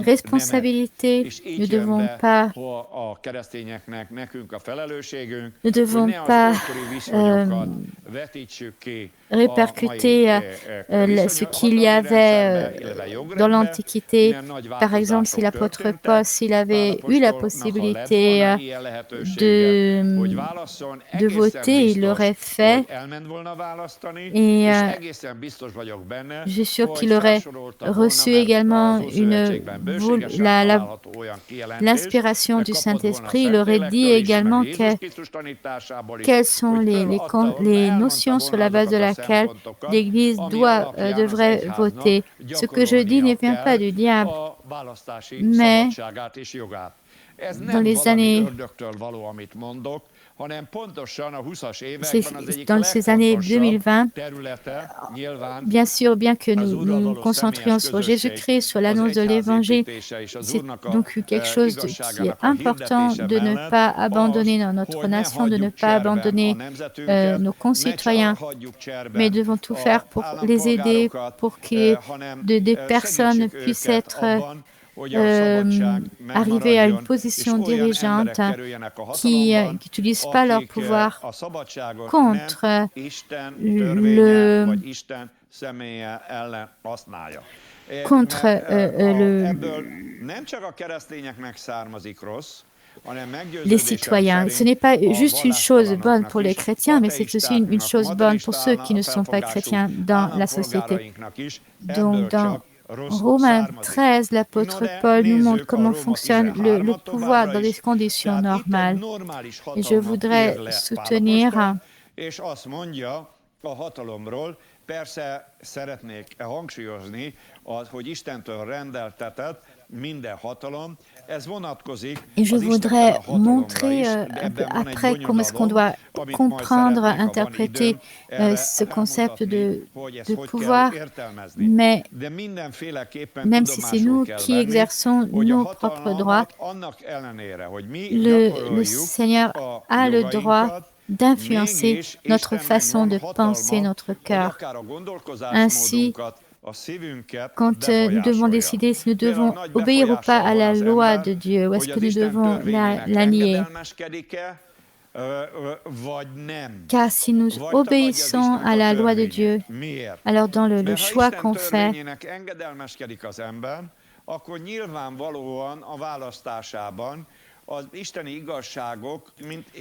responsabilité. Nous ne devons pas répercuter ce qu'il y avait dans l'Antiquité. Par exemple, si l'apôtre Paul, s'il avait eu la possibilité de voter, il l'aurait fait. Et je suis sûr qu'il aurait reçu également l'inspiration du Saint-Esprit. Il aurait dit également quelles sont les notions sur la base de laquelle l'Église devrait voter. Ce que je dis ne vient pas du diable, mais dans les années dans ces années 2020, bien sûr, bien que nous nous concentrions sur Jésus-Christ, sur l'annonce de l'Évangile, c'est donc quelque chose qui est important de ne pas abandonner dans notre nation, de ne pas abandonner nos concitoyens, mais nous devons tout faire pour les aider, pour que des personnes puissent être arriver à une position dirigeante qui n'utilisent pas leur pouvoir contre les citoyens. Ce n'est pas juste une chose bonne pour les chrétiens, mais c'est aussi une chose bonne pour ceux qui ne sont pas chrétiens dans la société. Donc, dans Romains 13, l'apôtre Paul nous montre comment fonctionne le pouvoir dans des conditions normales. Et je voudrais soutenir et je voudrais montrer un peu après comment est-ce qu'on doit comprendre, interpréter ce concept de pouvoir, mais même si c'est nous qui exerçons nos propres droits, le Seigneur a le droit d'influencer notre façon de penser, notre cœur. Ainsi, quand nous devons décider si nous devons obéir ou pas à la loi de Dieu, ou est-ce que nous devons la nier. Car si nous obéissons à la loi de Dieu, alors dans le choix qu'on fait,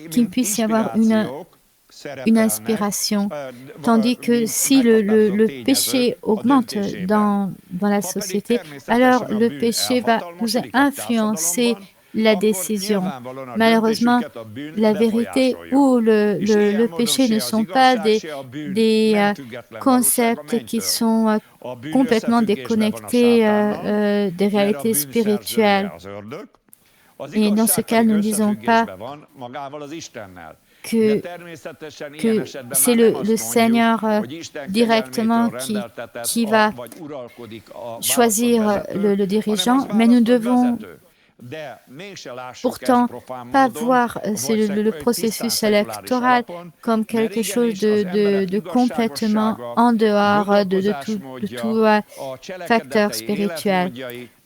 qu'il puisse y avoir une inspiration, tandis que si le péché augmente dans la société, alors le péché va nous influencer la décision. Malheureusement, la vérité ou le péché ne sont pas des concepts qui sont complètement déconnectés des réalités spirituelles. Et dans ce cas, nous ne disons pas que c'est le Seigneur directement qui va choisir le dirigeant, mais nous devons pourtant pas voir le processus électoral comme quelque chose de complètement en dehors de tout facteur spirituel.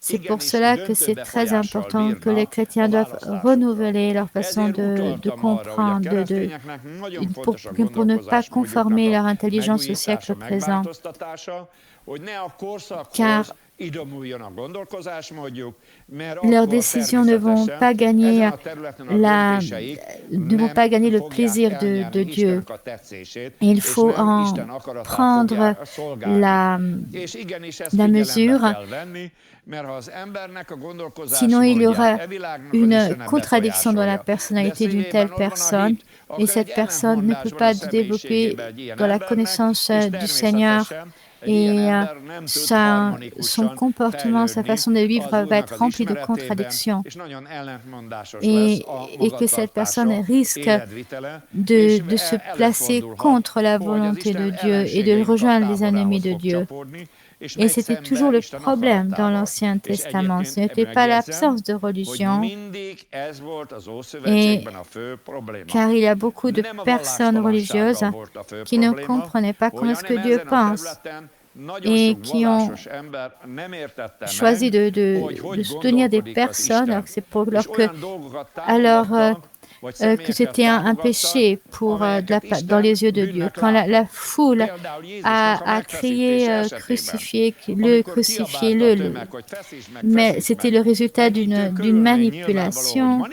C'est pour cela que c'est très important que les chrétiens doivent renouveler leur façon de comprendre, pour ne pas conformer leur intelligence au siècle présent. Car Leurs décisions ne vont pas gagner le plaisir de Dieu. Il faut en prendre la mesure, sinon il y aura une contradiction dans la personnalité d'une telle personne et cette personne ne peut pas développer dans la connaissance du Seigneur et son comportement, sa façon de vivre va être rempli de contradictions et que cette personne risque de se placer contre la volonté de Dieu et de rejoindre les ennemis de Dieu. Et c'était toujours le problème dans l'Ancien Testament. Ce n'était pas l'absence de religion, car il y a beaucoup de personnes religieuses qui ne comprenaient pas comment est-ce que Dieu pense et qui ont choisi de soutenir des personnes alors que c'est pour leur que c'était un péché dans les yeux de Dieu. Quand la foule a crié crucifiez-le, crucifiez-le, mais c'était le résultat d'une manipulation,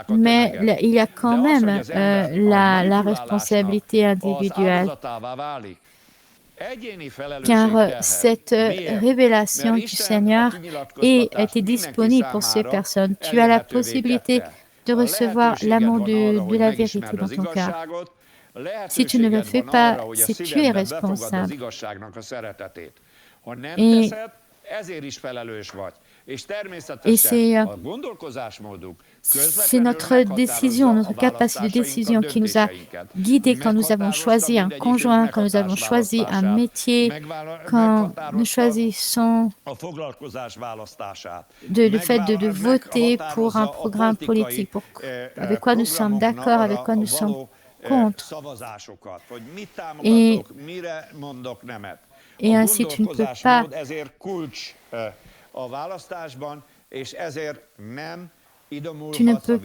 mais il y a quand même la responsabilité individuelle. Car cette révélation du Seigneur était disponible pour ces personnes. Tu as la possibilité de recevoir l'amour de la vérité dans ton cœur. Si tu ne le fais pas, si tu es responsable. Et c'est notre décision, notre capacité de décision qui nous a guidés quand nous avons choisi un conjoint, quand nous avons choisi un métier, quand nous choisissons le fait de voter pour un programme politique, avec quoi nous sommes d'accord, avec quoi nous sommes contre. Et ainsi, tu ne peux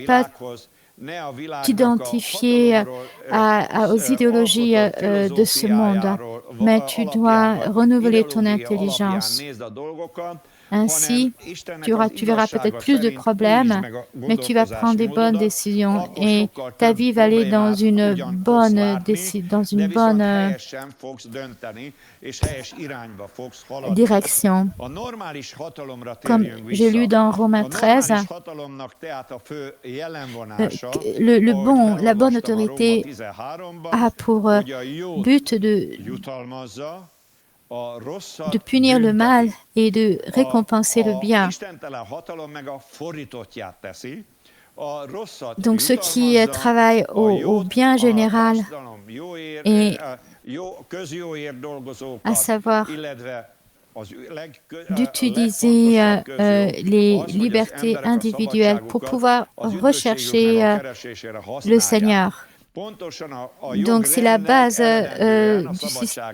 pas t'identifier aux idéologies de ce monde, mais tu dois renouveler ton intelligence. Ainsi, tu verras peut-être plus de problèmes, mais tu vas prendre des bonnes décisions et ta vie va aller dans une bonne direction. Comme j'ai lu dans Romains 13, la bonne autorité a pour but de punir le mal et de récompenser le bien. Donc, ceux qui travaillent au bien général, et à savoir d'utiliser les libertés individuelles pour pouvoir rechercher le Seigneur. Donc, c'est la base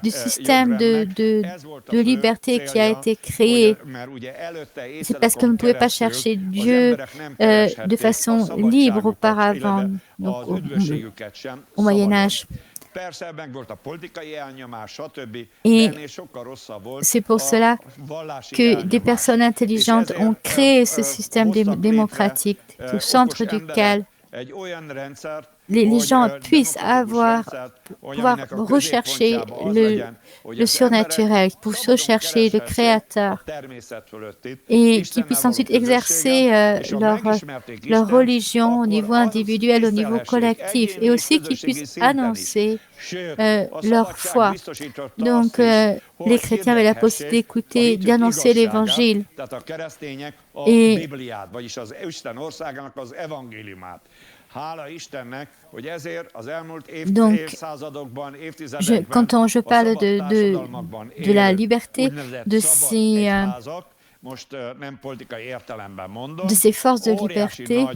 du système de liberté qui a été créé. C'est parce que vous ne pouvez pas chercher Dieu de façon libre auparavant, donc au Moyen-Âge. Et c'est pour cela que des personnes intelligentes ont créé ce système démocratique au centre duquel les gens puissent pouvoir rechercher le surnaturel, pour rechercher le Créateur, et qu'ils puissent ensuite exercer leur religion au niveau individuel, au niveau collectif, et aussi qu'ils puissent annoncer leur foi. Donc, les chrétiens avaient la possibilité d'écouter, d'annoncer l'Évangile. Et donc, quand je parle de la liberté, de ces forces de liberté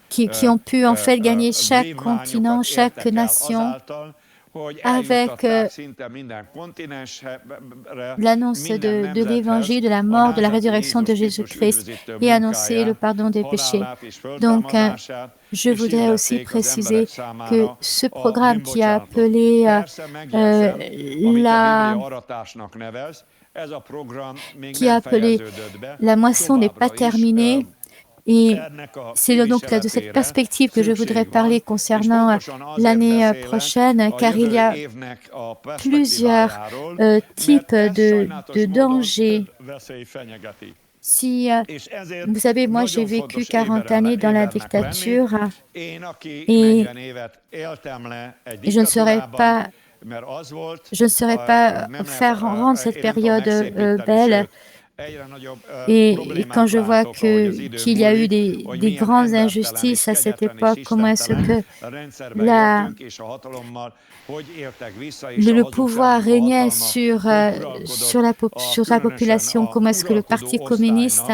qui ont pu en fait gagner chaque continent, chaque nation, avec l'annonce de l'Évangile, de la mort, de la résurrection de Jésus-Christ et annoncer le pardon des péchés. Donc, je voudrais aussi préciser que ce programme qui a appelé la moisson n'est pas terminée. Et c'est donc de cette perspective que je voudrais parler concernant l'année prochaine, car il y a plusieurs types de dangers. Si vous savez, moi j'ai vécu 40 années dans la dictature et je ne saurais pas faire rendre cette période belle. Et quand je vois qu'il y a eu des grandes injustices à cette époque, comment est-ce que le pouvoir régnait sur la population, comment est-ce que le Parti communiste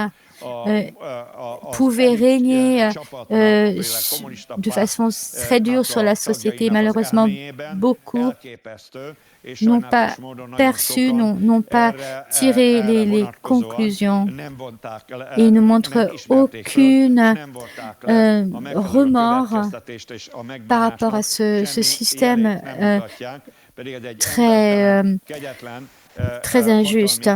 pouvait régner de façon très dure sur la société. Malheureusement, beaucoup n'ont pas perçu, n'ont pas tiré les conclusions et ne montrent aucun remords par rapport à ce système très injuste.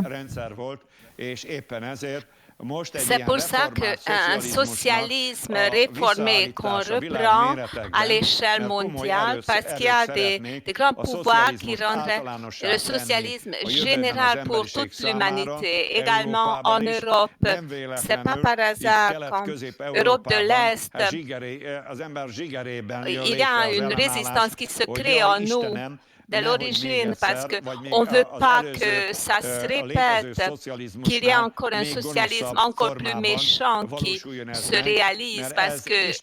C'est pour ça qu'un socialisme réformé qu'on reprend à l'échelle mondiale, parce qu'il y a des grands pouvoirs qui rendraient le socialisme général pour toute l'humanité, également en Europe. Ce n'est pas par hasard qu'en Europe de l'Est, il y a une résistance qui se crée en nous de l'origine, parce qu'on ne veut pas que ça se répète, qu'il y ait encore un socialisme encore plus méchant qui se réalise, parce que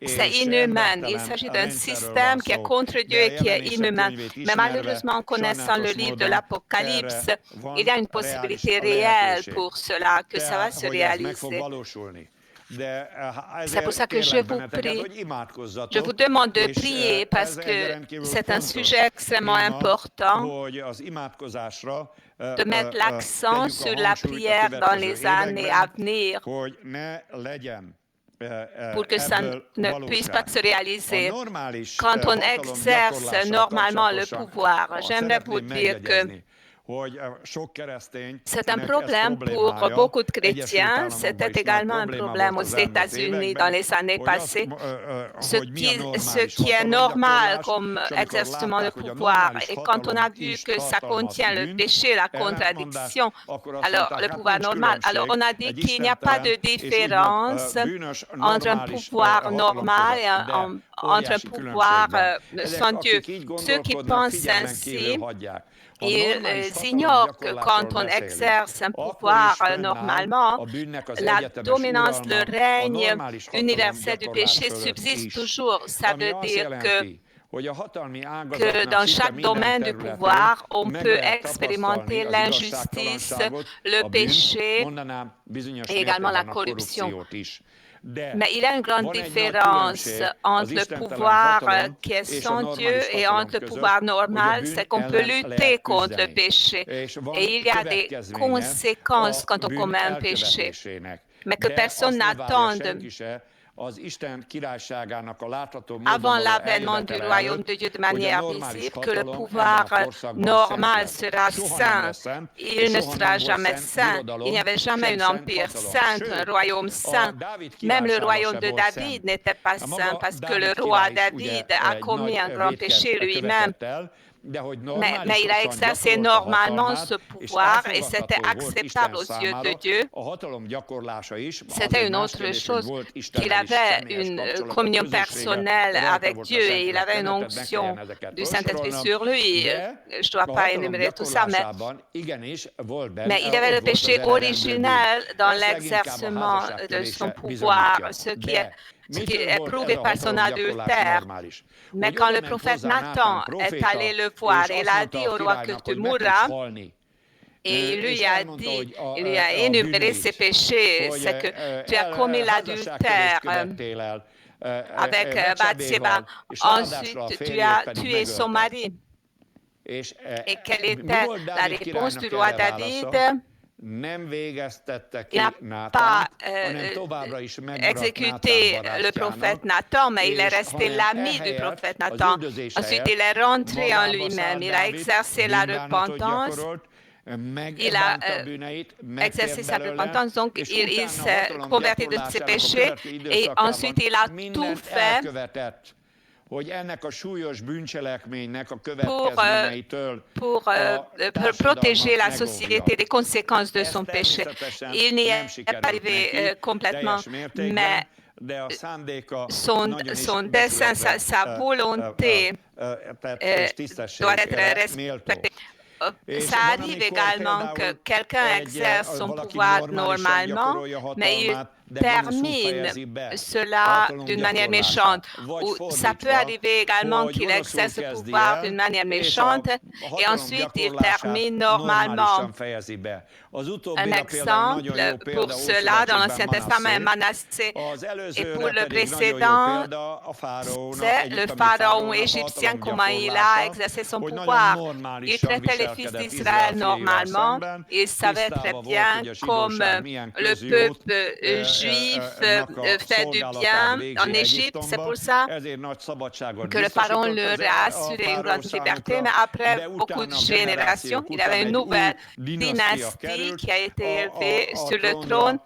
c'est inhumain. Il s'agit d'un système qui est contre Dieu et qui est inhumain. Mais malheureusement, en connaissant le livre de l'Apocalypse, il y a une possibilité réelle pour cela, que ça va se réaliser. C'est pour ça que je vous prie, je vous demande de prier parce que c'est un sujet extrêmement important, de mettre l'accent sur la prière dans les années à venir pour que ça ne puisse pas se réaliser. Quand on exerce normalement le pouvoir, j'aimerais vous dire que c'est un problème pour beaucoup de chrétiens. C'était également un problème aux États-Unis dans les années passées. Ce qui est normal comme exercement de pouvoir. Et quand on a vu que ça contient le péché, la contradiction, alors le pouvoir normal, alors on a dit qu'il n'y a pas de différence entre un pouvoir normal et entre un pouvoir sans Dieu. Ceux qui pensent ainsi, ils ignorent que quand on exerce un pouvoir normalement, la dominance, le règne universel du péché subsiste toujours. Ça veut dire que dans chaque domaine du pouvoir, on peut expérimenter l'injustice, le péché et également la corruption. Mais il y a une grande différence entre le pouvoir qui est sans Dieu et entre le pouvoir normal, c'est qu'on peut lutter contre le péché. Et il y a des conséquences quand on commet un péché, mais que personne n'attende. Avant l'avènement du royaume de Dieu de manière visible, que le pouvoir normal sera saint, il ne sera jamais saint. Il n'y avait jamais un empire saint, un royaume saint. Même le royaume de David n'était pas saint parce que le roi David a commis un grand péché lui-même. Mais il a exercé normalement ce pouvoir et c'était acceptable aux yeux de Dieu. C'était une autre chose, qu'il avait une communion personnelle avec Dieu et il avait une onction du Saint-Esprit sur lui. Je ne dois pas énumérer tout ça, mais il y avait le péché originel dans l'exercement de son pouvoir, ce qui est prouvé par son adultère. Mais quand le prophète Nathan est allé le voir, il a dit au roi que tu mourras, et il lui a dit, il lui a énuméré ses péchés, c'est que tu as commis l'adultère. avec Bathsheba. Ensuite, tu as tué son mari. Et quelle était la réponse du roi David? Il n'a pas exécuté le prophète Nathan, mais il est resté l'ami du prophète Nathan. Ensuite, il est rentré en lui-même. Il a exercé la repentance. Il a exercé sa repentance, donc il s'est converti de ses péchés et ensuite il a tout fait pour protéger la société des conséquences de son péché. Il n'y est pas arrivé complètement, mais son dessein, sa volonté doit être respectée. Ça arrive également que quelqu'un exerce son pouvoir normalement, mais il termine cela d'une manière méchante. Ou ça peut arriver également qu'il exerce le pouvoir d'une manière méchante et ensuite il termine normalement. Un exemple pour cela dans l'Ancien Testament est Manassé. Et pour le précédent, c'est le pharaon égyptien, comment il a exercé son pouvoir. Il traitait les fils d'Israël normalement. Il savait très bien comme le peuple juif fait du bien en Égypte. C'est pour ça que le pharaon leur a assuré une grande liberté. Mais après beaucoup de générations, il y avait une nouvelle dynastie qui a été élevée sur le trône,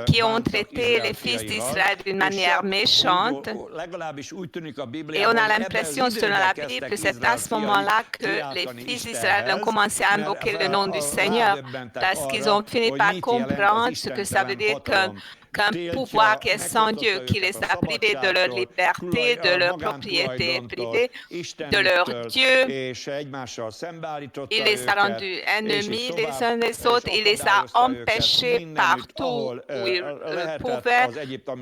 qui ont traité les fils d'Israël d'une manière méchante. Et on a l'impression, selon la Bible, que c'est à ce moment-là que les fils d'Israël ont commencé à invoquer le nom du Seigneur, parce qu'ils ont fini par comprendre ce que ça veut dire qu'un pouvoir qui est sans Dieu, qui les a privés de leur liberté, de leur propriété privée, de leur Dieu. Il les a rendus ennemis les uns des autres, il les a empêchés partout où ils pouvaient.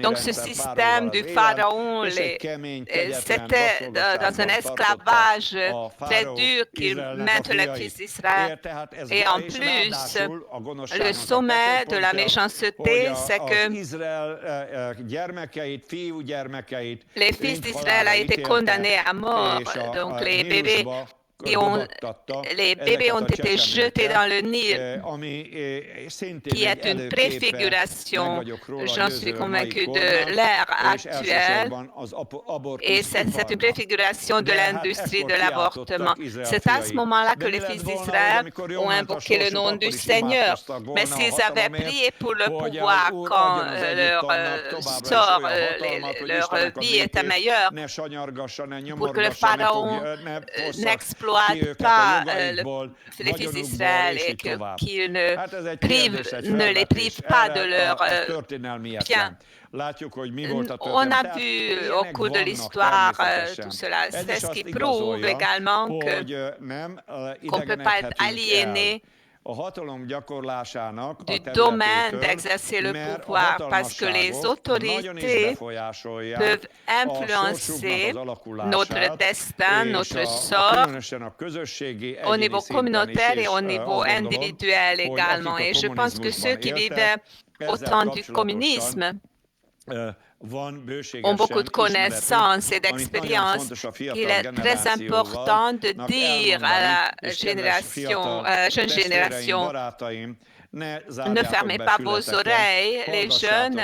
Donc ce système du pharaon, c'était dans un esclavage très dur qu'il mette les fils d'Israël. Et en plus, le sommet de la méchanceté, c'est que les fils d'Israël ont été condamnés à mort, donc les bébés ont été jetés dans le Nil, qui est une préfiguration, j'en suis convaincu, de l'ère actuelle, et c'est une préfiguration de l'industrie de l'avortement. C'est à ce moment-là que les fils d'Israël ont invoqué le nom du Seigneur. Mais s'ils avaient prié pour le pouvoir quand leur vie était meilleure, pour que le pharaon n'exploite pas les fils d'Israël et qu'il ne les prive pas de leur bien. On a vu au cours de l'histoire tout cela. C'est ce qui prouve également qu'on ne peut pas être aliéné du domaine d'exercer le pouvoir, parce que les autorités peuvent influencer notre destin, notre sort, au niveau communautaire et au niveau individuel également. Et je pense que ceux qui vivaient au temps du communisme ont beaucoup de connaissances et d'expériences. Il est très important de dire à la jeune génération, ne fermez pas vos oreilles, les jeunes.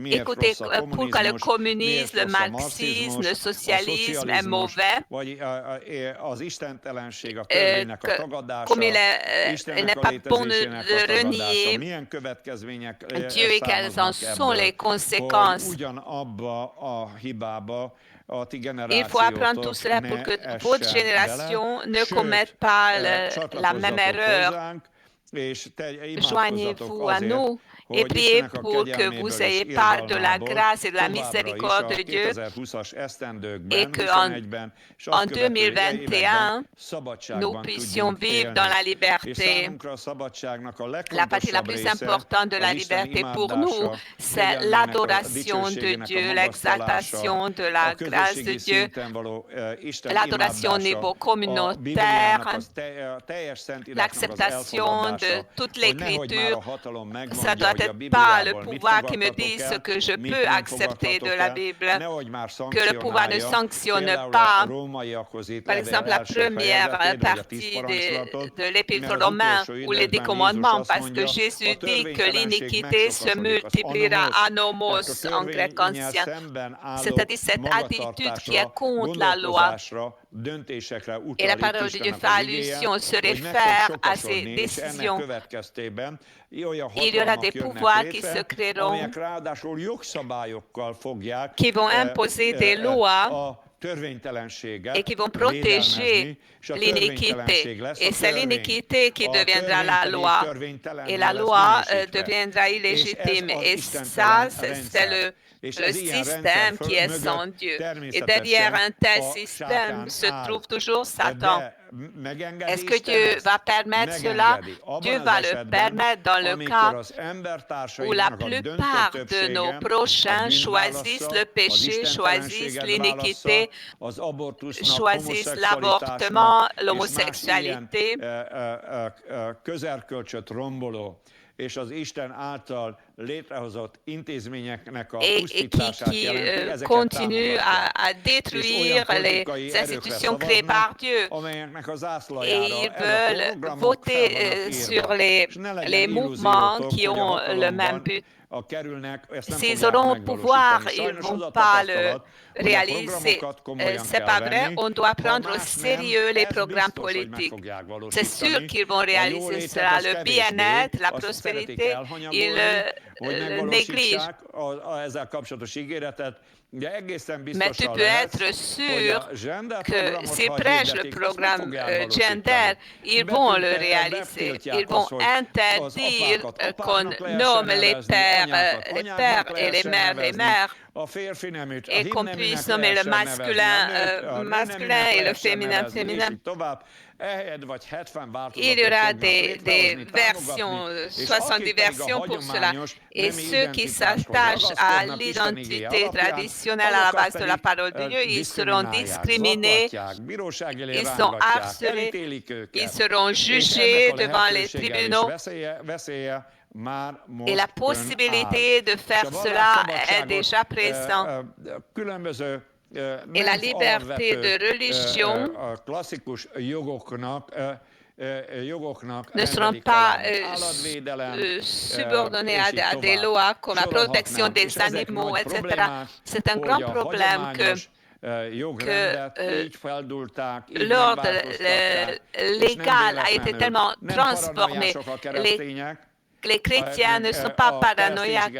Écoutez, pourquoi le communisme, le marxisme, le socialisme est mauvais, comme il n'est pas bon de renier Dieu et quelles en sont les conséquences. Il faut apprendre tout cela pour que votre génération ne commette pas la même erreur. Joignez-vous à nous et priez pour que vous ayez part de la grâce et de la miséricorde de Dieu et qu'en 2021, nous puissions vivre dans la liberté. La partie la plus importante de la liberté pour nous, c'est l'adoration de Dieu, l'exaltation de la grâce de Dieu, l'adoration au niveau communautaire, l'acceptation de toute l'écriture. Ça doit peut-être pas le pouvoir qui me dit ce que je peux accepter de la Bible, que le pouvoir ne sanctionne pas, par exemple, la première partie de l'Épître aux Romains ou les 10 commandements, parce que Jésus dit que l'iniquité se multipliera anomos en grec ancien, c'est-à-dire cette attitude qui est contre la loi. Et la parole de Dieu fait allusion, se réfère à ces décisions. Il y aura des pouvoirs qui se créeront, qui vont imposer des lois et qui vont protéger l'iniquité. Et c'est l'iniquité qui deviendra la loi. Et la loi deviendra illégitime. Et ça, c'est le système qui est sans Dieu. Et derrière un tel système se trouve toujours Satan. Est-ce que Dieu va permettre cela? Dieu va le permettre dans le cas où la plupart de nos prochains choisissent le péché, choisissent l'iniquité, choisissent l'avortement, l'homosexualité. És az Isten által létrehozott intézményeknek a pusztításának qui continue à détruire les institutions créées par Dieu. Et ils veulent voter sur les mouvements qui ont le même but. S'ils auront le pouvoir, ils ne vont pas le réaliser. C'est pas vrai, on doit prendre au sérieux les programmes politiques. C'est sûr qu'ils vont réaliser cela. Le bien-être, la prospérité, ils le négligent. Mais tu peux être sûr que s'ils prêchent le programme gender, ils vont le réaliser. Ils vont interdire qu'on nomme les pères et les mères, et qu'on puisse nommer le masculin et le féminin. Il y aura des versions, 70 versions pour cela. Et ceux qui s'attachent à l'identité traditionnelle à la base de la parole de Dieu, ils seront discriminés, ils sont harcelés, ils seront jugés devant les tribunaux. Et la possibilité de faire cela est déjà présente. Et la liberté de religion ne seront pas subordonnés à des lois comme la protection des animaux, etc. C'est un grand problème que l'ordre légal a été tellement transformé. Les chrétiens ne sont pas paranoïaques.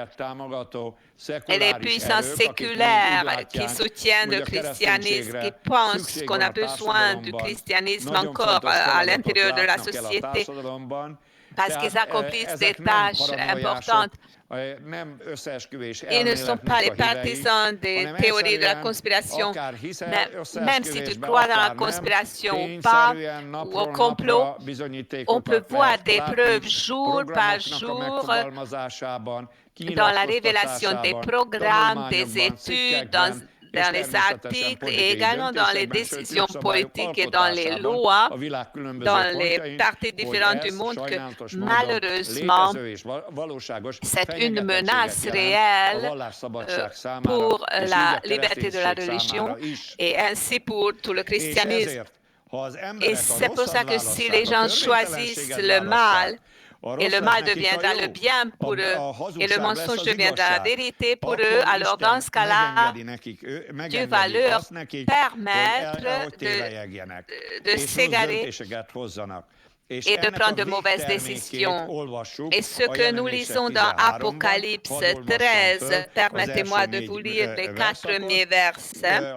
Et les puissances séculaires qui soutiennent le christianisme, qui pensent qu'on a besoin du christianisme encore à l'intérieur de la société, parce qu'ils accomplissent des tâches importantes. Ils ne sont pas les partisans des théories de la conspiration. Mais même si tu crois dans la conspiration ou pas, ou au complot, on peut voir des preuves jour par jour dans la révélation des programmes, des études, dans les articles et également dans les décisions politiques et dans les lois, dans les parties différentes du monde, que malheureusement, c'est une menace réelle pour la liberté de la religion et ainsi pour tout le christianisme. Et c'est pour ça que si les gens choisissent le mal, et le mal deviendra le bien pour eux, et le mensonge deviendra la vérité pour eux, alors dans ce cas-là, Dieu va leur permettre de s'égarer et de prendre de mauvaises décisions. Et ce que nous lisons dans Apocalypse 13, permettez-moi de vous lire les 4 premiers versets.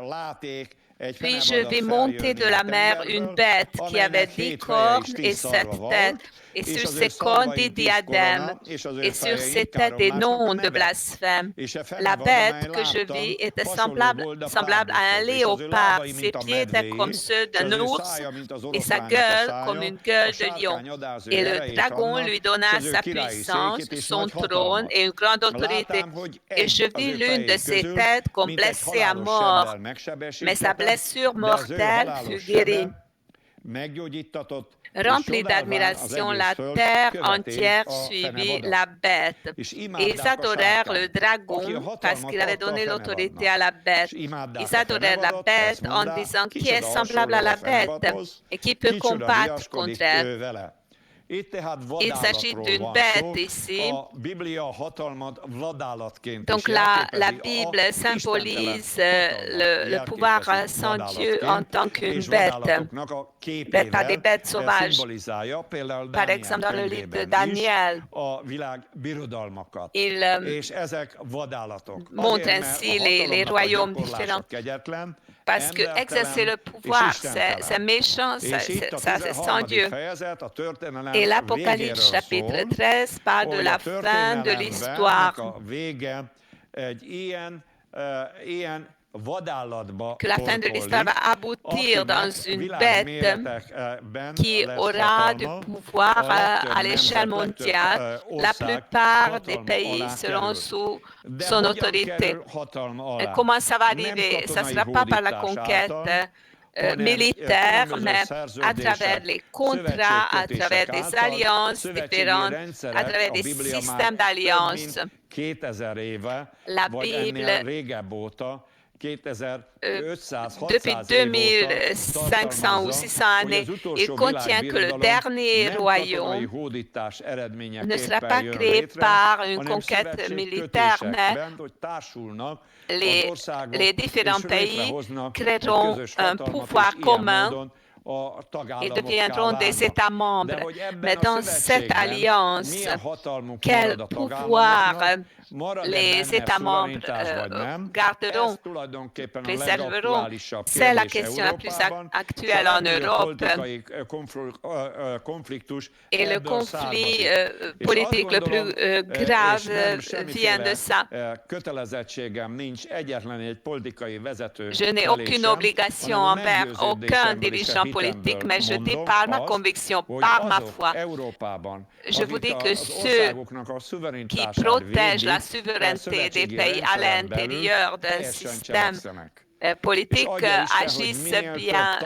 Puis je vis monter de la mer une bête qui avait 10 cornes et 7 têtes, et sur ses cornes des diadèmes, et sur ses têtes des noms de blasphème. La bête que je vis était semblable à un léopard. Ses pieds étaient comme ceux d'un ours, et sa gueule comme une gueule de lion. Et le dragon lui donna sa puissance, son trône et une grande autorité. Et je vis l'une de ses têtes comme blessée à mort, mais sa blessure mortelle fut guérie. Remplis d'admiration, la terre entière suivit la bête. Ils adorèrent le dragon parce qu'il avait donné l'autorité à la bête. Ils adorèrent la bête en disant qui est semblable à la bête et qui peut combattre contre elle. Il s'agit d'une bête ici. Donc la Bible symbolise le pouvoir sans Dieu en tant qu'une bête, pas des bêtes sauvages. Par exemple, dans le livre de Daniel, il montre ainsi les royaumes différents. Parce que exercer le pouvoir, c'est méchant, c'est sans Dieu. Et l'Apocalypse chapitre 13 parle de la fin de l'histoire. Que la fin de l'histoire va aboutir dans une bête qui aura du pouvoir à l'échelle mondiale. La plupart des pays seront sous son autorité. Comment ça va arriver? Ça ne sera pas par la conquête militaire, mais à travers les contrats, à travers des alliances différentes, à travers des systèmes d'alliances. La Bible, depuis 2500 ou 600 années, il contient que le dernier royaume ne sera pas créé par une conquête militaire, mais les différents pays créeront un pouvoir commun. Ils deviendront des États membres. Mais dans cette alliance, quel pouvoir les États membres garderont, préserveront? C'est la question la plus actuelle en Europe. Et le conflit politique le plus grave vient de ça. Je n'ai aucune obligation envers aucun dirigeant politique, mais je dis par ma conviction, par ma foi. Je vous dis que ceux qui protègent la souveraineté des pays à l'intérieur d'un système politique agissent bien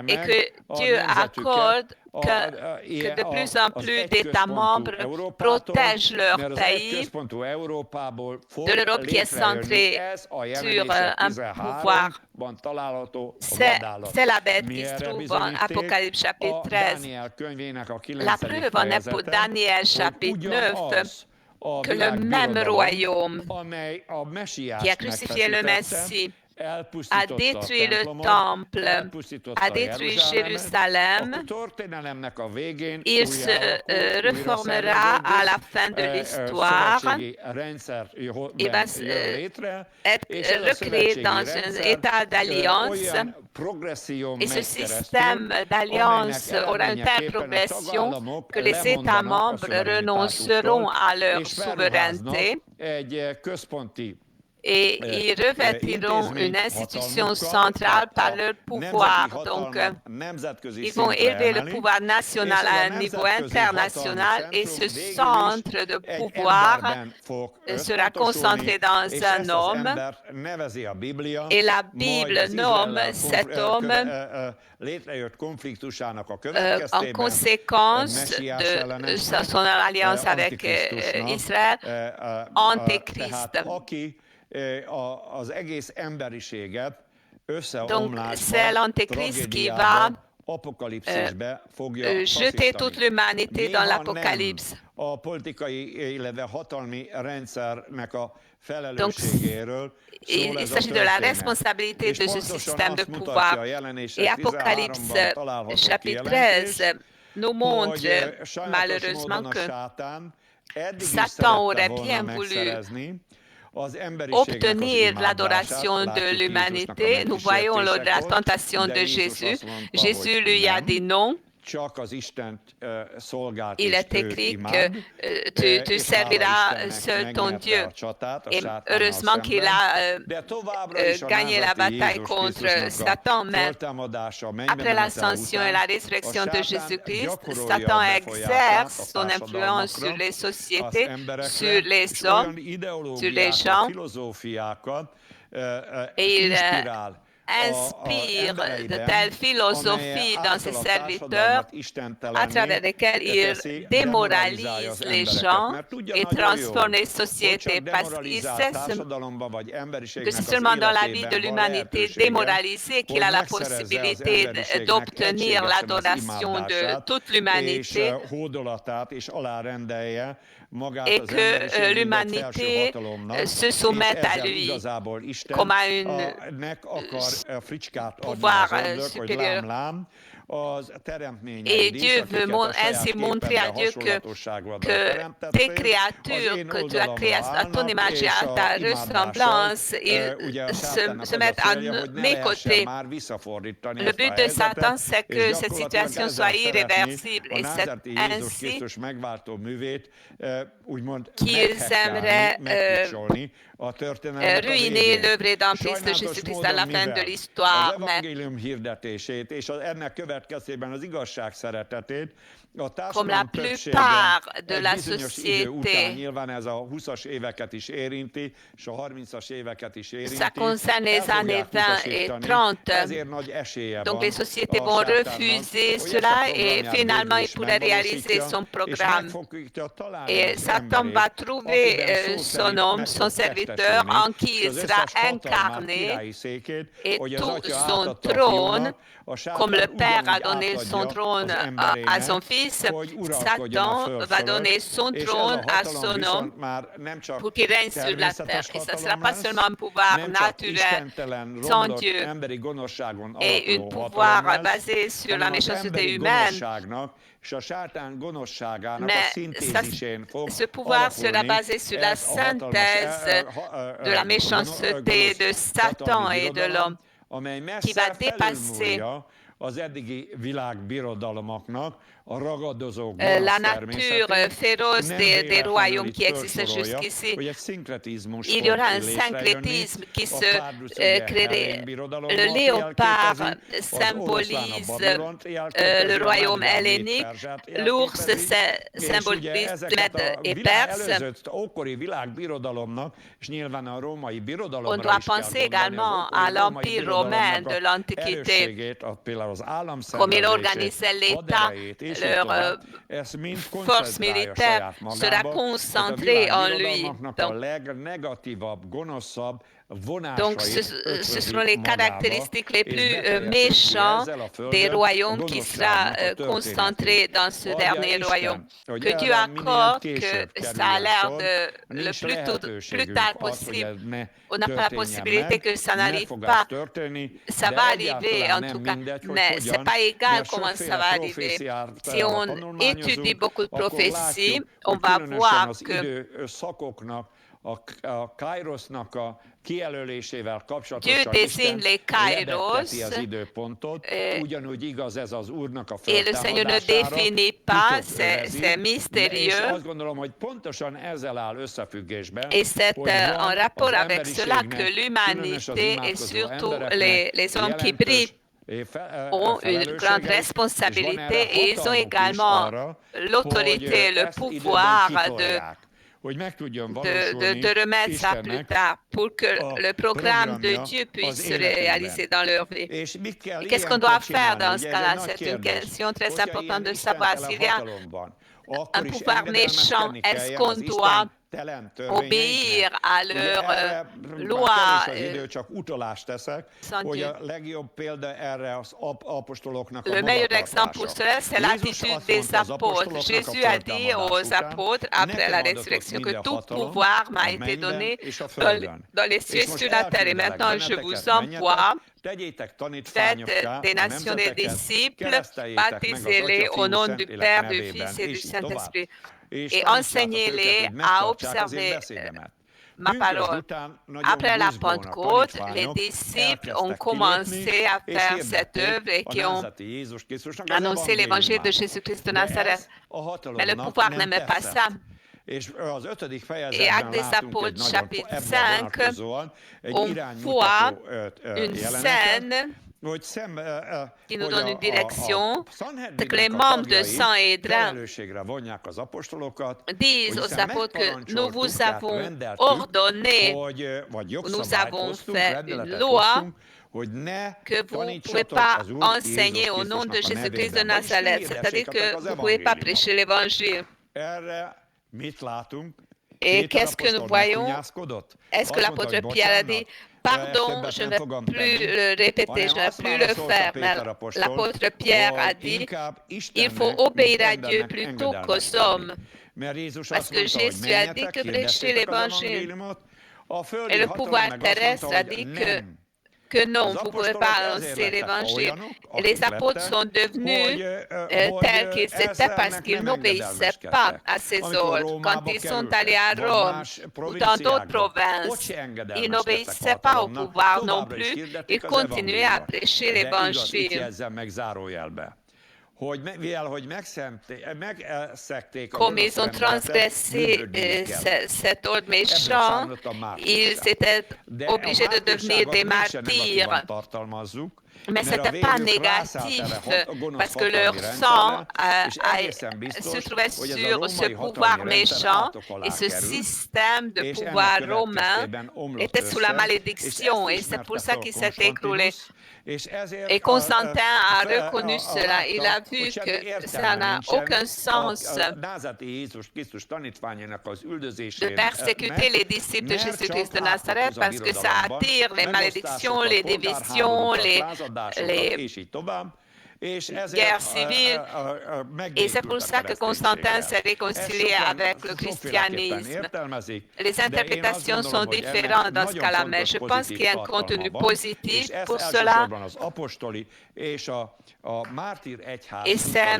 et que Dieu accorde que de plus en plus d'États membres protègent leur pays de l'Europe qui est centrée sur un pouvoir. C'est la bête qui se trouve en Apocalypse chapitre 13. La preuve en est pour Daniel chapitre 9 que le même royaume qui a crucifié le Messie a détruit le temple, a détruit Jérusalem. Il se reformera à la fin de l'histoire. Il va être recréé dans un état d'alliance. Et ce système d'alliance aura une telle progression que les États membres renonceront à leur souveraineté et ils revêtiront une institution centrale par leur pouvoir. Donc, ils vont élever le pouvoir national à un niveau international et ce centre de pouvoir sera concentré dans un homme. Et la Bible nomme cet homme en conséquence de son alliance avec Israël, Antéchrist. Donc, c'est l'Antéchrist qui va jeter toute l'humanité dans l'Apocalypse. Donc, il s'agit de la responsabilité de ce système de pouvoir. Et Apocalypse chapitre 13 nous montre malheureusement que Satan aurait bien voulu obtenir l'adoration de l'humanité. Nous voyons lors de la tentation de Jésus. Jésus lui a dit non. Il est écrit que tu serviras seul ton Dieu. Et heureusement qu'il a gagné la bataille contre Satan, mais après l'ascension et la résurrection de Jésus-Christ, Satan exerce son influence sur les sociétés, sur les hommes, sur les gens. Et inspire de telles philosophies dans ses serviteurs à travers lesquelles il démoralise les gens et transforme les sociétés parce qu'il sait que c'est seulement dans la vie de l'humanité démoralisée qu'il a la possibilité d'obtenir l'adoration de toute l'humanité et que l'humanité se soumette à lui comme à un pouvoir supérieur. Et Dieu veut ainsi montrer à Dieu que tes créatures que tu as créées à ton image et à ta ressemblance, ils se mettent à mes côtés. Le but de Satan, c'est que cette situation soit irréversible et c'est ainsi qu'ils aimeraient ruiner l'œuvre rédemptrice de Jésus-Christ à la fin de l'histoire. Comme la plupart de la société, ça concerne les années 20 et 30. Donc les sociétés vont refuser cela et finalement il pourrait réaliser son programme. Et Satan va trouver son homme, son serviteur, en qui il sera incarné et tout son trône, comme le Père a donné son trône à son Fils, Satan va donner son trône à son homme pour qu'il règne sur la terre. Et ce ne sera pas seulement un pouvoir naturel sans Dieu et un pouvoir basé sur la méchanceté humaine. Mais ce pouvoir sera basé sur la synthèse de la méchanceté de Satan et de l'homme qui va dépasser la nature féroce des royaumes qui existent jusqu'ici. Il y aura un syncrétisme qui se créerait. Le léopard symbolise le royaume hellénique, l'ours symbolise Mède et Perse. On doit penser également à l'Empire romain de l'Antiquité, comme il organisait l'État. Leur force militaire sera concentrée en lui. Donc ce seront les caractéristiques les plus méchantes des royaumes qui seront concentrés dans ce dernier royaume. Que Dieu accorde que ça a l'air de le plus tard possible. On n'a pas la possibilité que ça n'arrive pas. Ça va arriver en tout cas, mais ce n'est pas égal comment ça va arriver. Si on étudie beaucoup de prophéties, on va voir que Dieu désigne les kairos et le Seigneur ne définit pas, c'est mystérieux. Et c'est en rapport avec cela que l'humanité et surtout les hommes qui brillent ont une grande responsabilité et ils ont également l'autorité, le pouvoir de remettre ça plus tard pour que le programme de Dieu puisse se réaliser dans leur vie. Et qu'est-ce qu'on doit faire dans ce cas-là? C'est une question très importante de savoir s'il y a un pouvoir méchant, est-ce qu'on doit obéir à leurs lois sans Dieu. Le meilleur exemple pour cela, c'est l'attitude des apôtres. Jésus a dit aux apôtres, après la résurrection, que tout pouvoir m'a été donné dans les cieux et sur la terre. Et maintenant, je vous envoie. Faites des nations des disciples, baptisez-les au nom du Père, du Fils et du Saint-Esprit. Et enseignez-les à observer ma parole. Après la Pentecôte, les disciples ont commencé à faire cette œuvre et qui ont annoncé l'évangile de Jésus-Christ de Nazareth. Mais le pouvoir n'aimait pas ça. Et Actes des Apôtres, chapitre 5, on voit une scène qui nous donne une direction, c'est que les membres de Sanhédrin disent aux apôtres que nous vous avons ordonné, nous avons fait une loi que vous ne pouvez pas enseigner au nom de Jésus-Christ de Nazareth, c'est-à-dire que vous ne pouvez pas prêcher l'Évangile. Et qu'est-ce que nous voyons? Est-ce que l'apôtre Pierre a dit, pardon, je ne vais plus le répéter, je ne vais plus le faire, mais l'apôtre Pierre a dit, il faut obéir à Dieu plutôt qu'aux hommes, parce que Jésus a dit que prêcher l'Évangile. Et le pouvoir terrestre a dit que non, vous ne pouvez pas annoncer l'Évangile. Les apôtres sont devenus tels qu'ils étaient parce qu'ils n'obéissaient pas à ces ordres. Quand ils sont allés à Rome ou dans d'autres provinces, ils n'obéissaient pas au pouvoir non plus, ils continuaient à prêcher l'Évangile. Comme ils ont transgressé cet ordre méchant, ils étaient obligés de devenir des martyrs. Mais ce n'était pas négatif, parce que leur sang se trouvait sur ce pouvoir méchant, et ce système de pouvoir romain était sous la malédiction, et c'est pour ça qu'il s'est écroulé. Et Constantin a reconnu cela. Il a vu que ça n'a aucun sens de persécuter les disciples de Jésus-Christ de Nazareth parce que ça attire les malédictions, les divisions, les guerre civile. Et c'est pour ça que Constantin s'est réconcilié avec le christianisme. Les interprétations sont différentes dans ce cas-là, mais je pense qu'il y a un contenu positif pour cela. Et c'est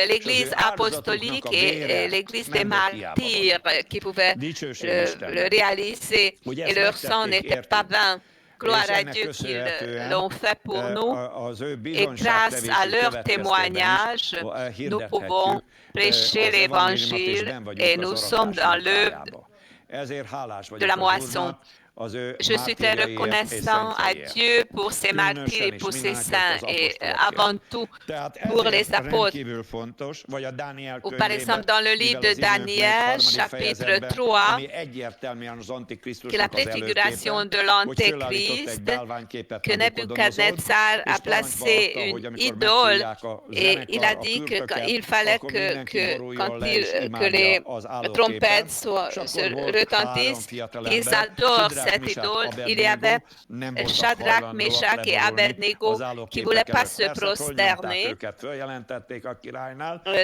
l'Église apostolique et l'Église des martyrs qui pouvaient le réaliser, et leur sang n'était pas vain. Gloire à Dieu qu'ils l'ont fait pour nous, et grâce à leur témoignage, nous pouvons prêcher l'Évangile et nous sommes dans l'œuvre de la moisson. Je suis très reconnaissant à Dieu pour ses martyrs et pour ses saints, et avant tout pour les apôtres. Ou par exemple dans le livre de Daniel, chapitre 3, qui est la préfiguration de l'Antéchrist, que Nebuchadnezzar a placé une idole, et il a dit qu'il fallait que les trompettes se retentissent, qu'ils adorent cette idole. Il y avait Shadrach, Meshach et Abednego qui ne voulaient pas se prosterner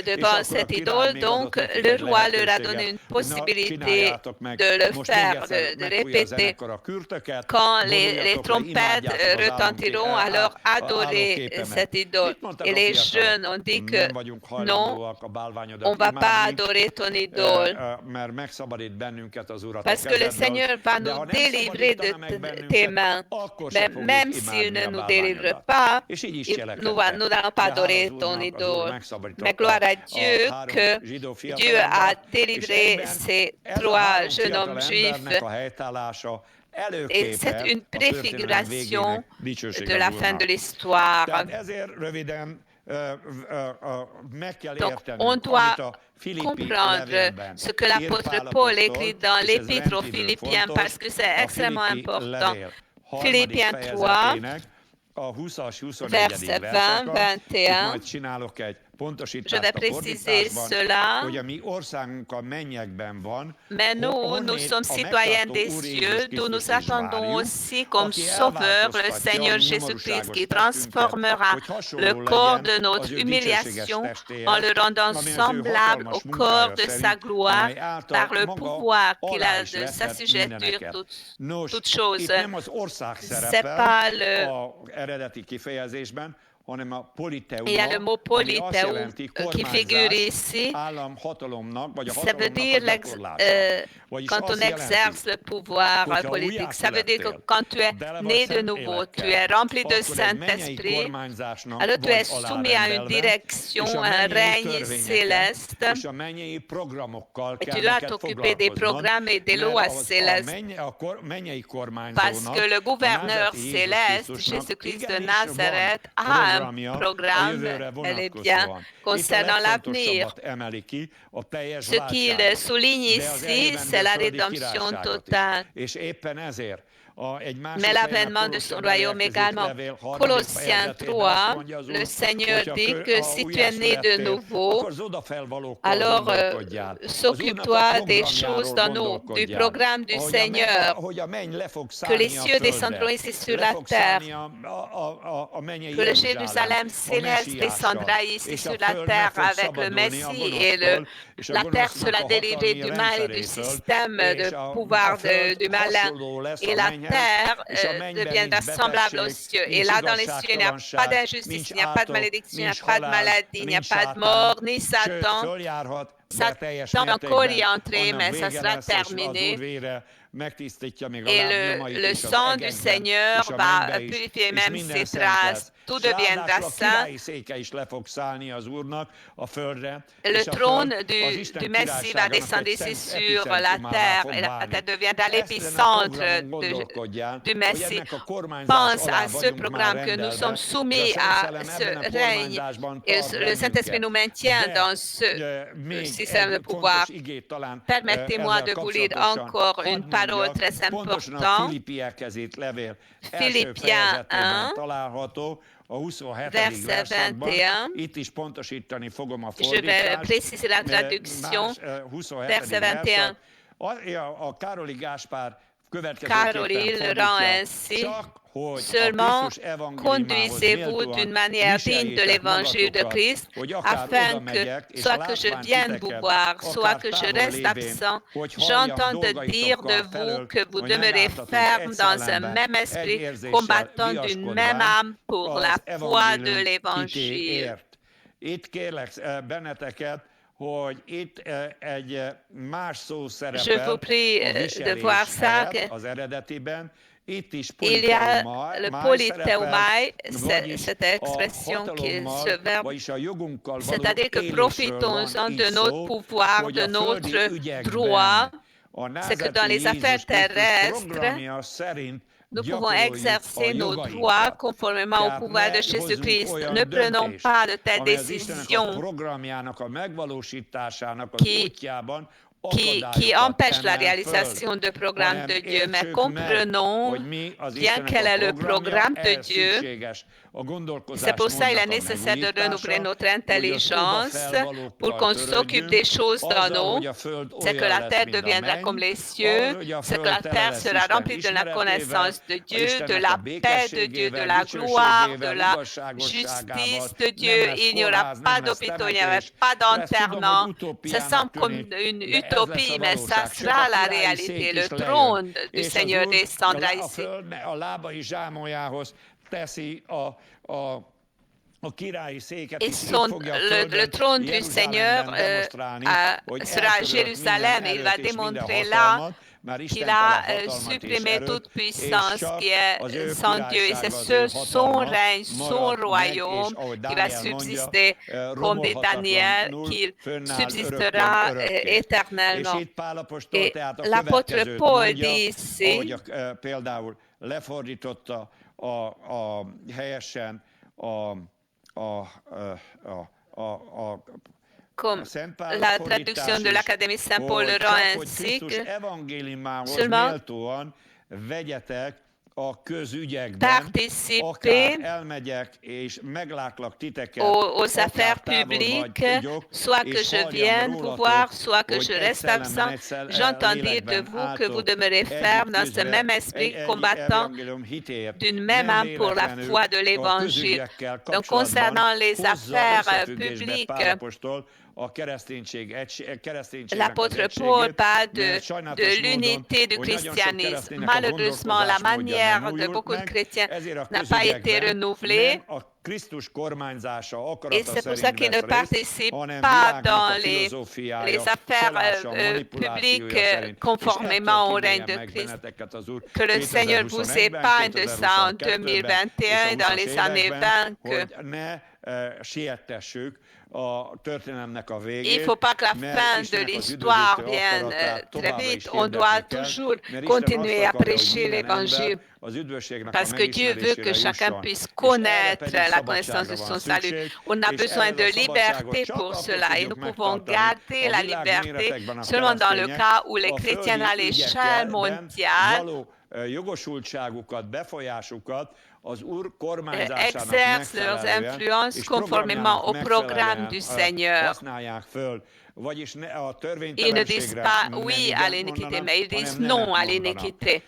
devant cette idole. Donc, le roi leur a donné une possibilité de le faire, de répéter. Quand les trompettes retentiront, alors adorer cette idole. Et les jeunes ont dit que non, on ne va pas adorer ton idole, parce que le Seigneur va nous délivrer de tes mains. Mais même s'il ne nous délivre pas, nous n'allons pas adorer ton idole. Mais gloire à Dieu que Dieu a délivré ces 3 jeunes hommes juifs. Et c'est une préfiguration de la fin de l'histoire. Donc, on doit comprendre ce que l'apôtre Paul écrit dans l'Épître aux Philippiens, parce que c'est extrêmement important. Philippiens 3, versets 20-21. Je vais préciser cela. Mais nous sommes citoyens des cieux, d'où nous attendons aussi comme sauveur le Seigneur Jésus-Christ, qui transformera le corps de notre humiliation en le rendant semblable au corps de sa gloire par le pouvoir qu'il a de s'assujettir toutes choses. C'est pas il y a le mot polythéo qui figure ici. Ça veut dire quand on exerce le pouvoir politique. Ça veut dire que quand tu es né de nouveau, tu es rempli de Saint-Esprit, alors tu es soumis à une direction, un règne céleste, et tu dois t'occuper des programmes et des lois célestes. Parce que le gouverneur céleste, Jésus-Christ de Nazareth, a un programme, elle est bien, concernant l'avenir. Ce qu'il souligne ici, c'est la rédemption totale. mais l'avènement de son royaume également. Colossiens 3, le Seigneur dit que si tu es né de nouveau, alors s'occupe-toi des choses d'en haut, du programme du Seigneur, que les cieux descendront ici sur la terre, que le Jérusalem céleste descendra ici sur la terre avec le Messie et la terre sera délivrée du mal et du système de pouvoir du malin. Et la terre deviendra semblable aux cieux. Et là, dans les cieux, il n'y a pas d'injustice, il n'y a pas de malédiction, il n'y a pas de maladie, il n'y a pas de mort, ni Satan. Satan encore y entrer, mais ça sera terminé. Et le sang du Seigneur va purifier même ses traces. Tout deviendra saint. Le trône du Messie va descendre ici sur la terre. Et la terre deviendra l'épicentre du Messie. Pense à ce programme que nous sommes soumis à ce règne. Et le Saint-Esprit nous maintient dans ce système de pouvoir. Permettez-moi de vous lire encore une parole très importante. Philippiens 1, verset 21. Je vais préciser la traduction. Verset 21. Car il rend ainsi: seulement conduisez-vous d'une manière digne de l'évangile de Christ, afin que, soit que je vienne vous voir, soit que je reste absent, j'entende dire de vous que vous demeurez ferme dans un même esprit, combattant d'une même âme pour la foi de l'évangile. Je vous prie de voir ça. Il y a le politeumai, cette expression ce verbe, c'est-à-dire que profitons-en de notre pouvoir, de notre droit. C'est que dans les affaires terrestres, nous pouvons exercer nos droits conformément au pouvoir de Jésus-Christ. Ne prenons pas de telles décisions qui empêche la réalisation du programme de Dieu, mais comprenons bien quel est le programme de Dieu. C'est pour ça qu'il est nécessaire de renouveler notre intelligence pour qu'on s'occupe des choses d'en haut. C'est que la terre deviendra comme les cieux, c'est que la terre sera remplie de la connaissance de Dieu, de la paix de Dieu, de la gloire, de la justice de Dieu. Il n'y aura pas d'hôpitaux, il n'y aura pas d'enterrement. Ça semble comme une utopie, mais ça sera la réalité. Le trône du Seigneur descendra ici. Et le trône du Seigneur sera à Jérusalem et il va démontrer là qu'il a supprimé toute puissance qui est sans Dieu. Et c'est son règne, son royaume qui va subsister, comme dit Daniel, qu'il subsistera éternellement. Et l'apôtre Paul dit ici, comme la traduction de l'Académie Saint-Paul le rend ainsi, que seulement participer aux affaires publiques, soit que je vienne vous voir, soit que je reste absent. J'entends dire de vous que vous demeurez ferme dans ce même esprit, combattant d'une même âme pour la foi de l'Évangile. Donc, concernant les affaires publiques, l'apôtre Paul parle de l'unité du christianisme. Malheureusement, la manière de beaucoup de chrétiens n'a pas été renouvelée. Et c'est pour ça qu'ils ne participent pas dans les affaires publiques conformément au règne de Christ. Que le Seigneur vous épargne de ça en 2021 et dans les années 20. Il ne faut pas que la fin de l'histoire vienne très vite. On doit toujours continuer à prêcher l'Évangile parce que Dieu veut que chacun puisse connaître la connaissance de son salut. On a besoin de liberté pour cela et nous pouvons garder la liberté seulement dans le cas où les chrétiens à l'échelle mondiale jogosultságukat, befolyásukat az Úr kormányzásának exercent leurs megfelelően influences és conformément au programme programjának du megfelelően Seigneur. használják föl. Vagyis ne a Ils ne disent törvénytelenségre pas nem oui à igent l'iniquité, mondanak, mais ils disent hanem non nemet à mondanak. l'iniquité.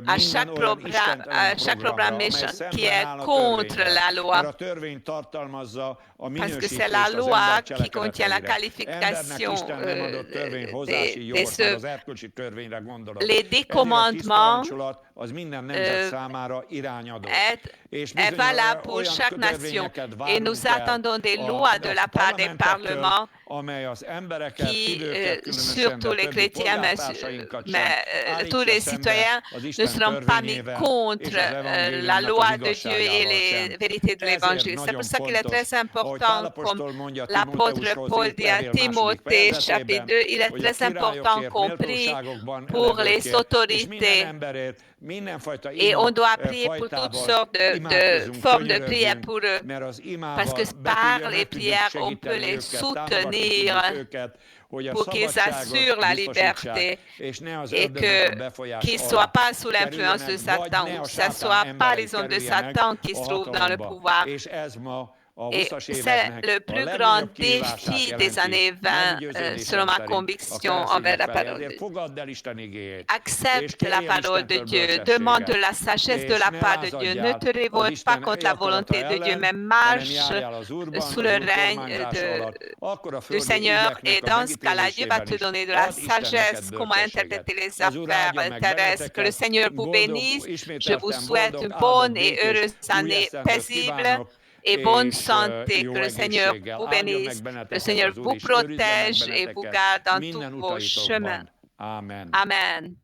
À chaque Programra, proclamation amely qui szemben est áll a contre törvénnyel. la loi, Mert a törvény tartalmazza a parce que c'est minősítést la az loi ember qui contient la cselekedeteire. Embernek qualification Isten nem adott törvényhozási jogot, des már œuvres. az erkölcsi törvényre gondolok. Les 10 Ezért a 10 commandements parancsolat az minden nemzet számára irányadó. est bizony valable pour olyan chaque nation. törvényeket Et várunk nous el attendons des a lois de la part des parlamentektől, parlements amely az embereket, qui, hívőket, különösen, surtout de les többi chrétiens, polgártársainkat sem mais tous állítja les szembe citoyens az ne Isten seront pas mis törvényével contre és az la evangéliumnak loi az de Dieu et igazságával les sem. vérités de Ezért l'Évangile. C'est nagyon pour ça qu'il est fontos, très ahogy Pál important, apostol comme mondja l'apôtre Timóteusról Paul írt dit à levél Timothée, második chapitre fejezetében, 2, il est hogy a très important királyokért, qu'on prie méltóságokban pour les elevőkért, és minden autorités. emberért, mindenfajta Et on doit prier pour toutes fajtával sortes de imádkozunk, formes de prière könyörögjünk, pour eux. mert az Parce que imával par les meg tudjuk prières, on peut segíteni les őket, támogatni soutenir tudjuk őket, hogy a pour qu'ils assurent la liberté és ne az et qu'ils ne soient pas sous l'influence de Satan, ou que ce ne soit pas les hommes de Satan qui se trouvent dans le pouvoir. És ez ma Et c'est le plus grand défi des années 20, selon ma conviction envers la parole de Dieu. Accepte la parole de Dieu, demande de la sagesse de la part de Dieu. Ne te révolte pas contre la volonté de Dieu, mais marche sous le règne du Seigneur. Et dans ce cas-là, Dieu va te donner de la sagesse, comment interpréter les affaires terrestres. Que le Seigneur vous bénisse. Je vous souhaite une bonne et heureuse année paisible et bonne santé. Que le Seigneur vous bénisse, le Seigneur vous protège et vous garde dans tous vos chemins. Amen.